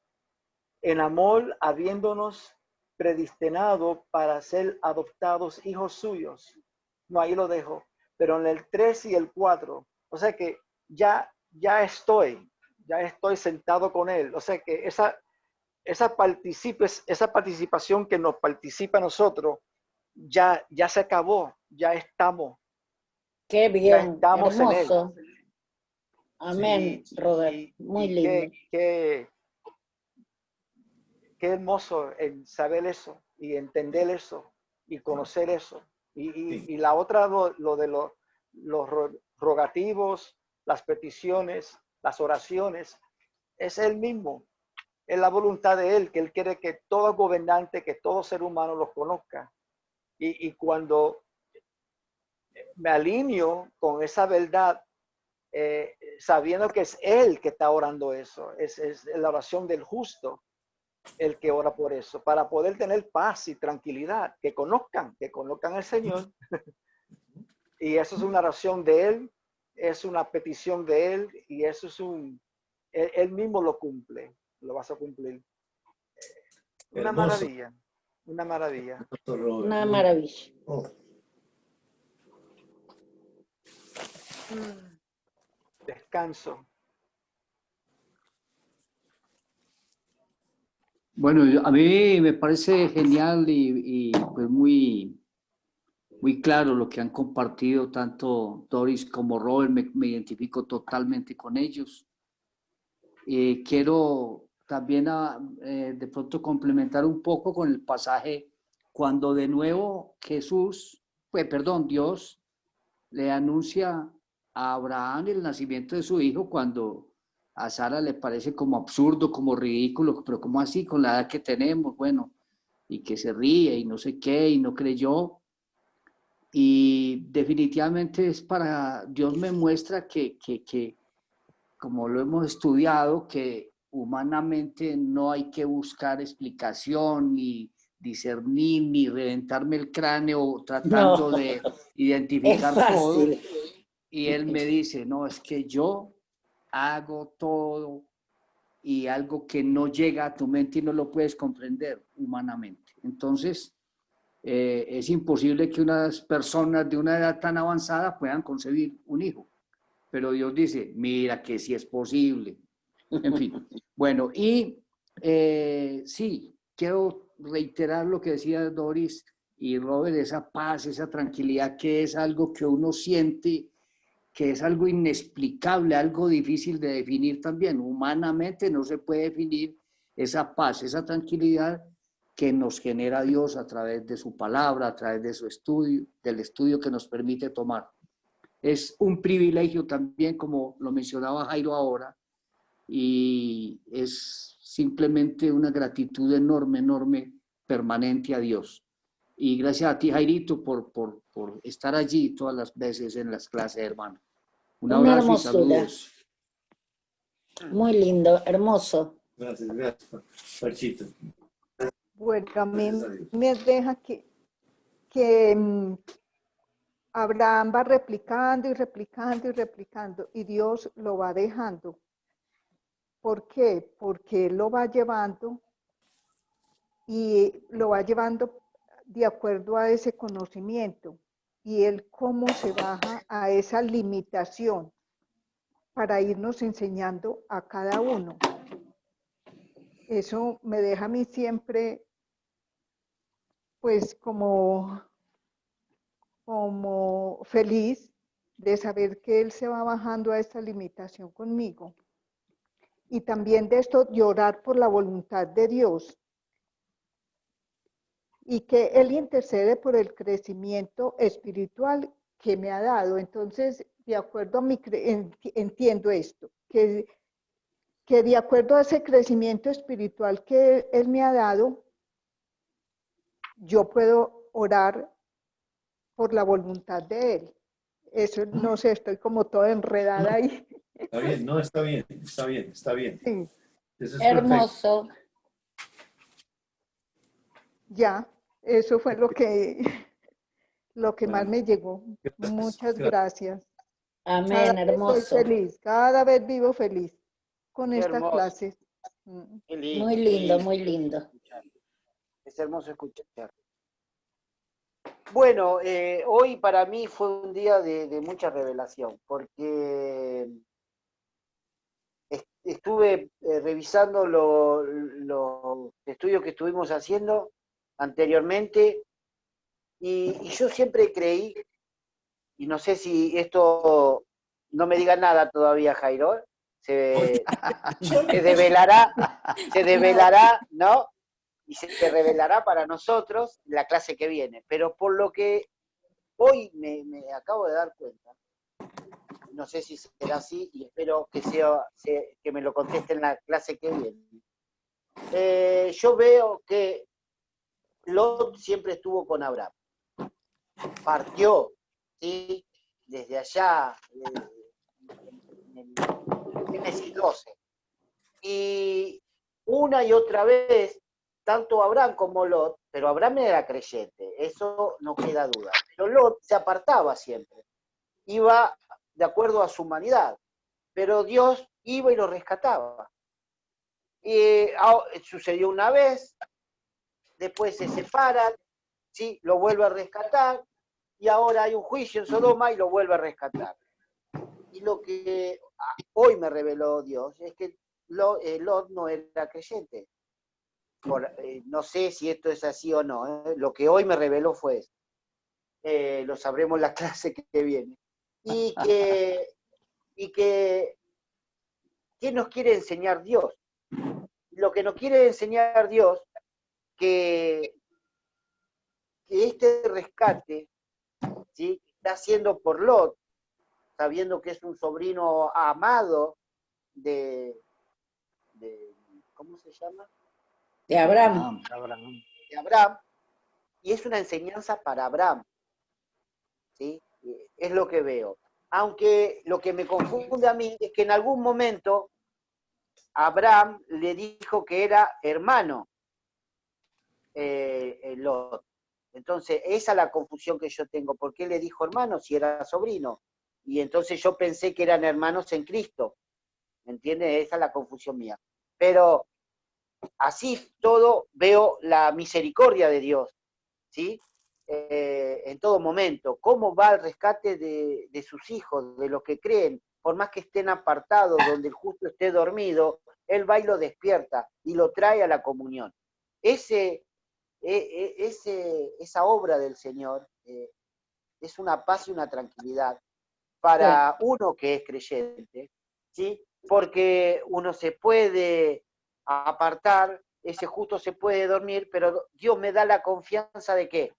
en amor habiéndonos predestinado para ser adoptados hijos suyos. No, ahí lo dejo, pero en el 3 y el 4, o sea que ya estoy sentado con Él, o sea que esa participación que nos participa a nosotros, ya se acabó, ya estamos Qué bien, en Él. hermoso. Amén, Sí, Robert, muy y lindo. qué hermoso en saber eso y entender eso y conocer eso. Y la otra, lo de los rogativos, las peticiones, las oraciones, es Él mismo. Es la voluntad de Él, que Él quiere que todo gobernante, que todo ser humano los conozca. Y cuando me alineo con esa verdad, sabiendo que es Él que está orando eso, es la oración del justo, el que ora por eso, para poder tener paz y tranquilidad, que conozcan al Señor. Y eso es una oración de Él, es una petición de Él, y eso es Él mismo lo cumple, lo vas a cumplir. Una Hermoso. maravilla, una maravilla. Una maravilla. Descanso. Bueno, a mí me parece genial y pues muy claro lo que han compartido tanto Doris como Robert, me identifico totalmente con ellos. Quiero también de pronto complementar un poco con el pasaje cuando de nuevo Dios le anuncia a Abraham el nacimiento de su hijo cuando a Sara le parece como absurdo, como ridículo, pero ¿cómo así con la edad que tenemos? Bueno, y que se ríe y no sé qué, y no creyó. Y definitivamente Dios me muestra que como lo hemos estudiado, que humanamente no hay que buscar explicación, ni discernir, ni reventarme el cráneo tratando No, de es identificar todo. fácil. Y él me dice, no, es que yo hago todo y algo que no llega a tu mente y no lo puedes comprender humanamente. Entonces, es imposible que unas personas de una edad tan avanzada puedan concebir un hijo. Pero Dios dice, mira que sí es posible. En fin, bueno, y sí, quiero reiterar lo que decía Doris y Robert, esa paz, esa tranquilidad que es algo que uno siente que es algo inexplicable, algo difícil de definir también. Humanamente no se puede definir esa paz, esa tranquilidad que nos genera Dios a través de su palabra, a través de su estudio, del estudio que nos permite tomar. Es un privilegio también, como lo mencionaba Jairo ahora, y es simplemente una gratitud enorme, enorme, permanente a Dios. Y gracias a ti, Jairito, por estar allí todas las veces en las clases, hermano. Un Una abrazo y hermosura. saludos. Muy lindo, hermoso. Gracias, Parchito. Bueno, a mí Gracias a Dios. me deja que Abraham va replicando y replicando y replicando, y Dios lo va dejando. ¿Por qué? Porque Él lo va llevando y lo va llevando de acuerdo a ese conocimiento. Y Él cómo se baja a esa limitación para irnos enseñando a cada uno. Eso me deja a mí siempre, pues, como feliz de saber que Él se va bajando a esta limitación conmigo. Y también de esto, llorar por la voluntad de Dios. Y que Él intercede por el crecimiento espiritual que me ha dado. Entonces, de acuerdo a entiendo esto, que de acuerdo a ese crecimiento espiritual que Él me ha dado, yo puedo orar por la voluntad de Él. Eso, no sé, estoy como toda enredada ahí. Está bien, no, está bien, está bien, está bien. Sí, Eso es perfecto. Hermoso. ya, eso fue lo que más me llegó. Gracias, Muchas gracias. gracias. Amén, Cada vez soy hermoso. feliz, cada vez vivo feliz con Qué estas hermoso. clases. Qué lindo, Muy qué lindo, muy lindo. escuchar. Es hermoso escuchar. Bueno, hoy para mí fue un día de mucha revelación, porque estuve revisando los estudios que estuvimos haciendo anteriormente y yo siempre creí, y no sé si esto, no me diga nada todavía, Jairo, se develará, ¿no? Y se revelará para nosotros la clase que viene. Pero por lo que hoy me acabo de dar cuenta, no sé si será así y espero que me lo conteste en la clase que viene. Yo veo que Lot siempre estuvo con Abraham. Partió, ¿sí? Desde allá, en el Génesis 12. Y una y otra vez, tanto Abraham como Lot, pero Abraham era creyente, eso no queda duda. Pero Lot se apartaba siempre, iba de acuerdo a su humanidad, pero Dios iba y lo rescataba. Sucedió una vez, después se separan, ¿sí? Lo vuelve a rescatar, y ahora hay un juicio en Sodoma y lo vuelve a rescatar. Y lo que hoy me reveló Dios es que Lot no era creyente. No sé si esto es así o no. Lo que hoy me reveló fue eso. Lo sabremos en la clase que viene. Y que ¿qué nos quiere enseñar Dios? Lo que nos quiere enseñar Dios, que este rescate, ¿sí? Está haciendo por Lot, sabiendo que es un sobrino amado de ¿cómo se llama? De Abraham. De Abraham, y es una enseñanza para Abraham, ¿sí? Es lo que veo. Aunque lo que me confunde a mí es que en algún momento Abraham le dijo que era hermano Lot. Entonces, esa es la confusión que yo tengo. ¿Por qué le dijo hermano si era sobrino? Y entonces yo pensé que eran hermanos en Cristo. ¿Me entiendes? Esa es la confusión mía. Pero así todo veo la misericordia de Dios, ¿sí? En todo momento. ¿Cómo va el rescate de sus hijos, de los que creen? Por más que estén apartados, donde el justo esté dormido, Él va y lo despierta y lo trae a la comunión. Esa obra del Señor es una paz y una tranquilidad para uno que es creyente, ¿sí? Porque uno se puede apartar, ese justo se puede dormir, pero Dios me da la confianza de ¿qué?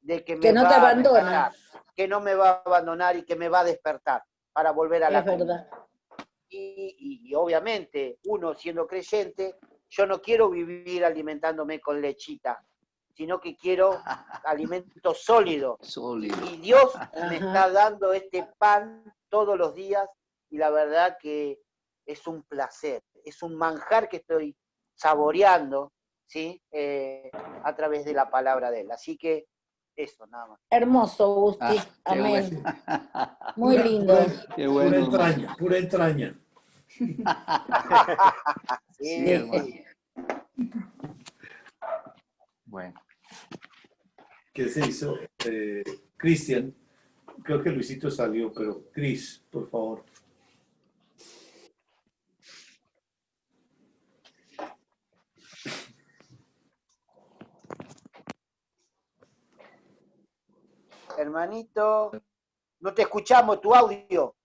De que Que me no te va a abandona. rescatar, que no me va a abandonar y que me va a despertar para volver a la Es verdad. comunión. Y obviamente, uno siendo creyente, yo no quiero vivir alimentándome con lechita, sino que quiero alimento sólido. Sólido. Y Dios me Ajá. está dando este pan todos los días y la verdad que es un placer, es un manjar que estoy saboreando, ¿sí? A través de la palabra de Él. Así que eso, nada más. Hermoso, Gusti. Ah, qué Amén. bueno. Muy Pura, lindo. Qué pura bueno, hermano. entraña, pura entraña. Sí, Sí, hermano. Bueno. ¿Qué se hizo? Cristian, creo que Luisito salió, pero Cris, por favor. hermanito, no te escuchamos tu audio.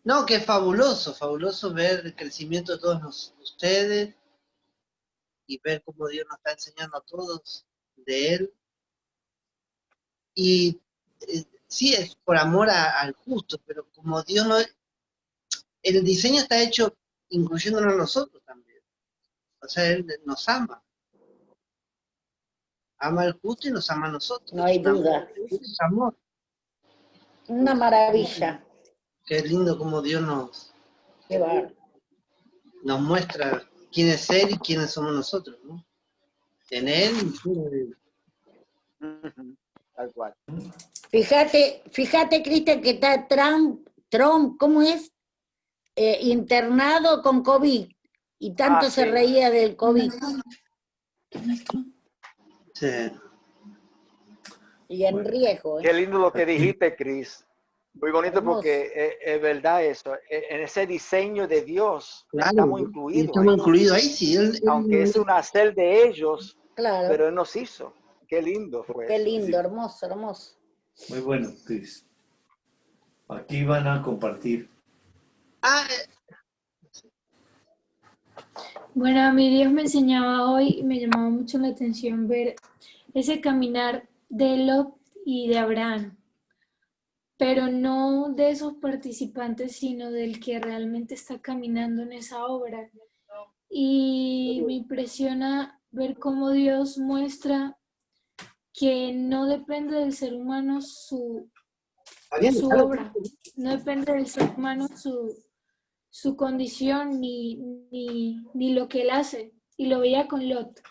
No, que es fabuloso ver el crecimiento de todos ustedes y ver cómo Dios nos está enseñando a todos de Él. Y sí, es por amor al justo, pero como Dios no, el diseño está hecho incluyéndonos a nosotros también. O sea, Él nos ama. Ama al justo y nos ama a nosotros. No hay Es un amor, duda. es amor. Una maravilla. Qué lindo como Dios Qué bárbaro. nos muestra quién es Él y quiénes somos nosotros, ¿no? En Él y fuera de Él. Tal cual. Fíjate, Cristian, que está Trump, ¿cómo es? Internado con COVID. Y tanto se sí. reía del COVID. Sí. Y en Bueno. riesgo, Qué lindo lo que dijiste, Cris. Muy bonito Hermoso. porque es verdad eso. En ese diseño de Dios Claro, estamos y incluidos estamos ahí. incluidos ahí, sí. Aunque es un hacer de ellos, Claro. pero Él nos hizo. Qué lindo fue Qué eso. lindo, Sí. hermoso, hermoso. Muy bueno, Cris. Aquí van a compartir. Ah, Bueno, a mí Dios me enseñaba hoy y me llamaba mucho la atención ver ese caminar de Lot y de Abraham, pero no de esos participantes, sino del que realmente está caminando en esa obra. Y me impresiona ver cómo Dios muestra que no depende del ser humano su obra, no depende del ser humano su condición ni lo que él hace. Y lo veía con Lot,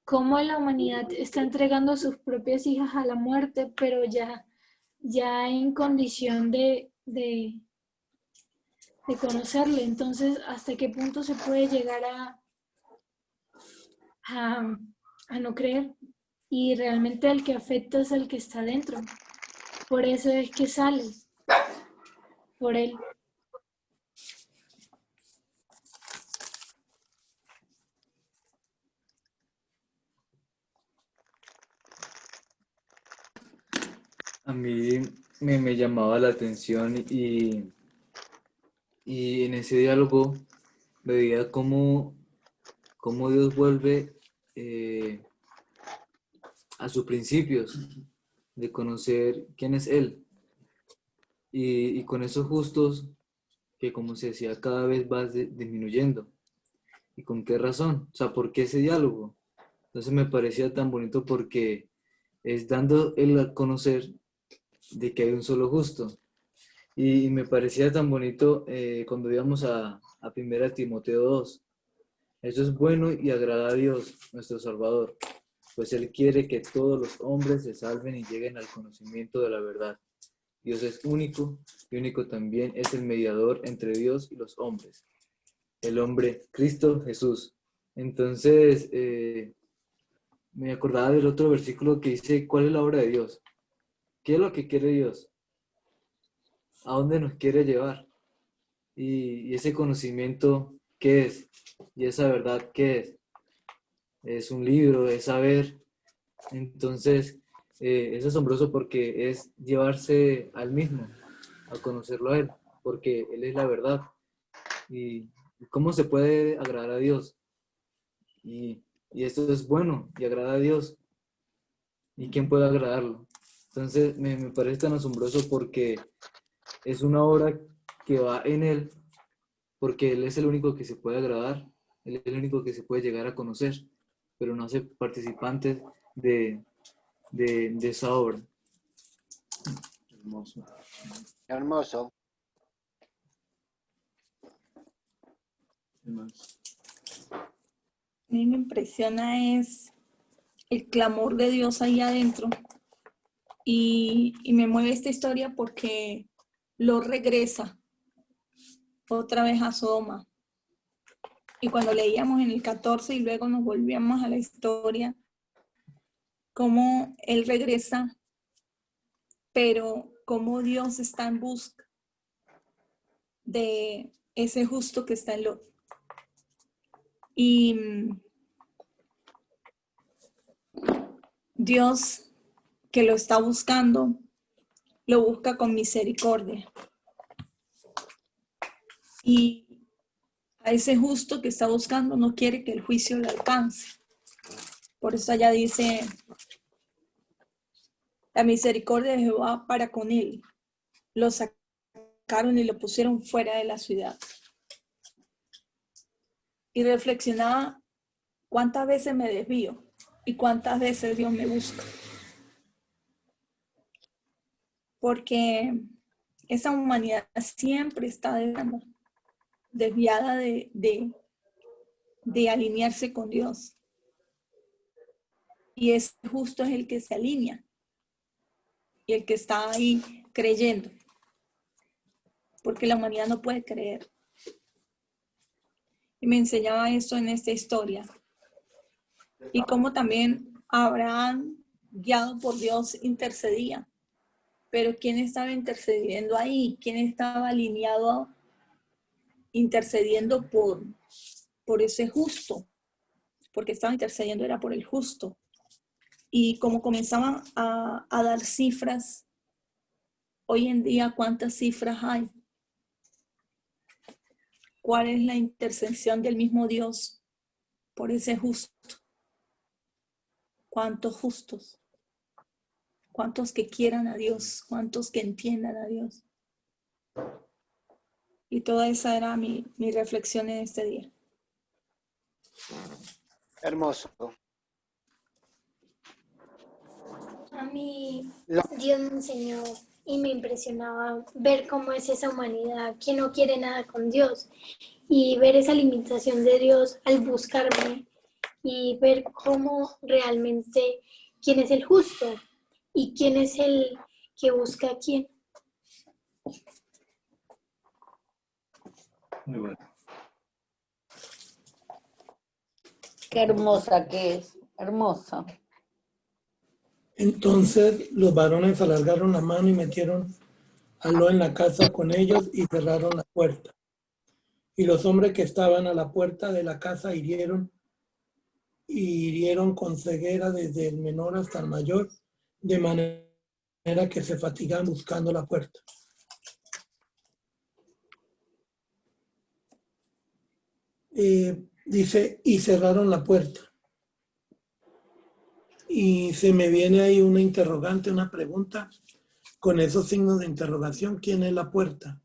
cómo la humanidad está entregando a sus propias hijas a la muerte, pero ya en condición de conocerle. Entonces, ¿hasta qué punto se puede llegar a no creer? Y realmente el que afecta es el que está dentro. Por eso es que sales, por él. A mí me llamaba la atención y en ese diálogo veía cómo Dios vuelve a sus principios de conocer quién es Él. Y con esos justos que, como se decía, cada vez va disminuyendo. ¿Y con qué razón? O sea, ¿por qué ese diálogo? Entonces me parecía tan bonito porque es dando Él a conocer de que hay un solo justo. Y me parecía tan bonito cuando íbamos a 1 Timoteo 2. Eso es bueno y agrada a Dios, nuestro Salvador, pues Él quiere que todos los hombres se salven y lleguen al conocimiento de la verdad. Dios es único y único también es el mediador entre Dios y los hombres, el hombre Cristo Jesús. Entonces, me acordaba del otro versículo que dice, ¿cuál es la obra de Dios? ¿Qué es lo que quiere Dios? ¿A dónde nos quiere llevar? Y ese conocimiento, ¿qué es? Y esa verdad, ¿qué es? Es un libro, es saber. Entonces, es asombroso porque es llevarse al mismo. a conocerlo a Él, porque Él es la verdad. ¿Y cómo se puede agradar a Dios? Y esto es bueno y agrada a Dios. ¿Y quién puede agradarlo? Entonces me parece tan asombroso porque es una obra que va en Él, porque Él es el único que se puede agradar, Él es el único que se puede llegar a conocer, pero no hace participantes de esa obra. Hermoso. Hermoso. ¿Qué más? A mí me impresiona es el clamor de Dios ahí adentro. Y me mueve esta historia porque lo regresa otra vez a Sodoma. Y cuando leíamos en el 14 y luego nos volvíamos a la historia, cómo él regresa, pero cómo Dios está en busca de ese justo que está en Lot. Y Dios que lo está buscando, lo busca con misericordia. Y a ese justo que está buscando no quiere que el juicio le alcance. Por eso allá dice, la misericordia de Jehová para con él. Lo sacaron y lo pusieron fuera de la ciudad. Y reflexionaba cuántas veces me desvío y cuántas veces Dios me busca. Porque esa humanidad siempre está desviada de alinearse con Dios. Y ese justo es el que se alinea y el que está ahí creyendo. Porque la humanidad no puede creer. Y me enseñaba esto en esta historia. Y cómo también Abraham, guiado por Dios, intercedía. Pero ¿quién estaba intercediendo ahí? ¿Quién estaba alineado, intercediendo por ese justo? Porque estaba intercediendo era por el justo. Y como comenzaban a dar cifras, hoy en día, ¿cuántas cifras hay? ¿Cuál es la intercesión del mismo Dios por ese justo? ¿Cuántos justos? ¿Cuántos que quieran a Dios? ¿Cuántos que entiendan a Dios? Y toda esa era mi reflexión en este día. Hermoso. A mí Dios me enseñó y me impresionaba ver cómo es esa humanidad que no quiere nada con Dios y ver esa limitación de Dios al buscarme y ver cómo realmente quién es el justo y quién es el que busca a quién. Muy bueno. Qué hermosa que es, hermosa. Entonces los varones alargaron la mano y metieron a Lot en la casa con ellos y cerraron la puerta. Y los hombres que estaban a la puerta de la casa hirieron con ceguera desde el menor hasta el mayor, de manera que se fatigaban buscando la puerta. Dice, y cerraron la puerta. Y se me viene ahí una interrogante, una pregunta, con esos signos de interrogación, ¿quién es la puerta?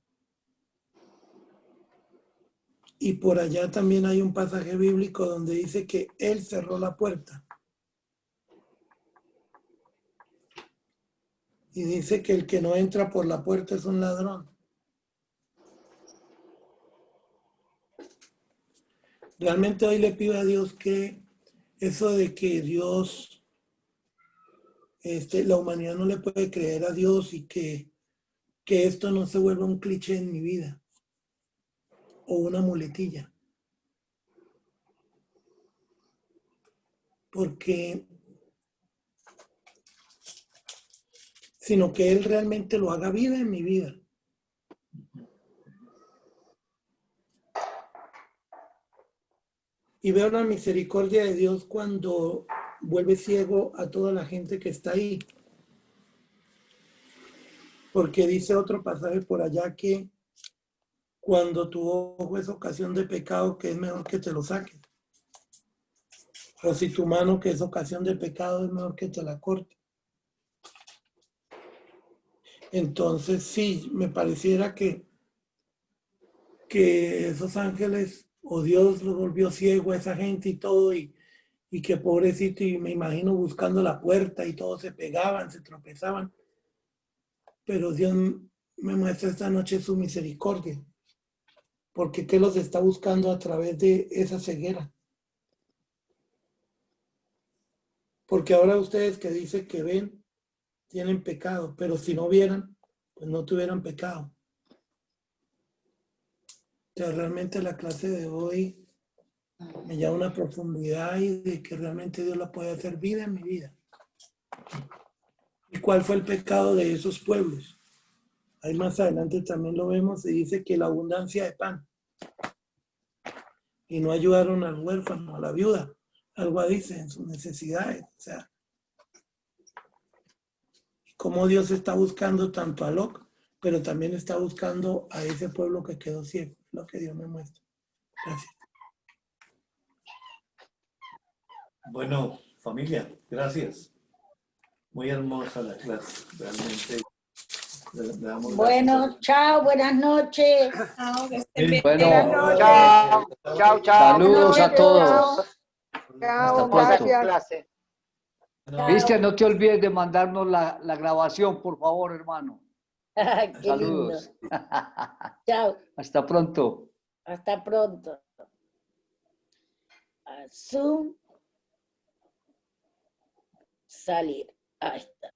Y por allá también hay un pasaje bíblico donde dice que él cerró la puerta. Y dice que el que no entra por la puerta es un ladrón. Realmente hoy le pido a Dios que eso de que Dios, la humanidad no le puede creer a Dios y que esto no se vuelva un cliché en mi vida o una muletilla. Porque, sino que Él realmente lo haga vida en mi vida. Y veo la misericordia de Dios cuando vuelve ciego a toda la gente que está ahí. Porque dice otro pasaje por allá que cuando tu ojo es ocasión de pecado, que es mejor que te lo saques. O si tu mano que es ocasión de pecado, es mejor que te la corte. Entonces sí, me pareciera que esos ángeles o Dios lo volvió ciego a esa gente y todo, y que pobrecito, y me imagino buscando la puerta y todos se pegaban, se tropezaban. Pero Dios me muestra esta noche su misericordia, porque ¿qué los está buscando a través de esa ceguera? Porque ahora ustedes que dicen que ven, tienen pecado, pero si no vieran, pues no tuvieran pecado. O sea, realmente la clase de hoy me llama una profundidad y de que realmente Dios la puede hacer vida en mi vida. ¿Y cuál fue el pecado de esos pueblos? Ahí más adelante también lo vemos y dice que la abundancia de pan. Y no ayudaron al huérfano, a la viuda. Algo dice en sus necesidades. O sea, cómo Dios está buscando tanto a Lot, pero también está buscando a ese pueblo que quedó ciego. Lo que Dios me muestra. Gracias. Bueno, familia, gracias. Muy hermosa la clase, realmente. Le damos Bueno, chao, buenas noches. Chao, que estén bien. Bueno, Buenas noches. Chao, chao, chao. saludos a Buenas noches, todos. Chao, Hermosa gracias. clase. Cristian, no te olvides de mandarnos la grabación, por favor, hermano. Qué lindo. Saludos. Chao, Hasta pronto. hasta pronto. A Zoom. Salir. Ahí está.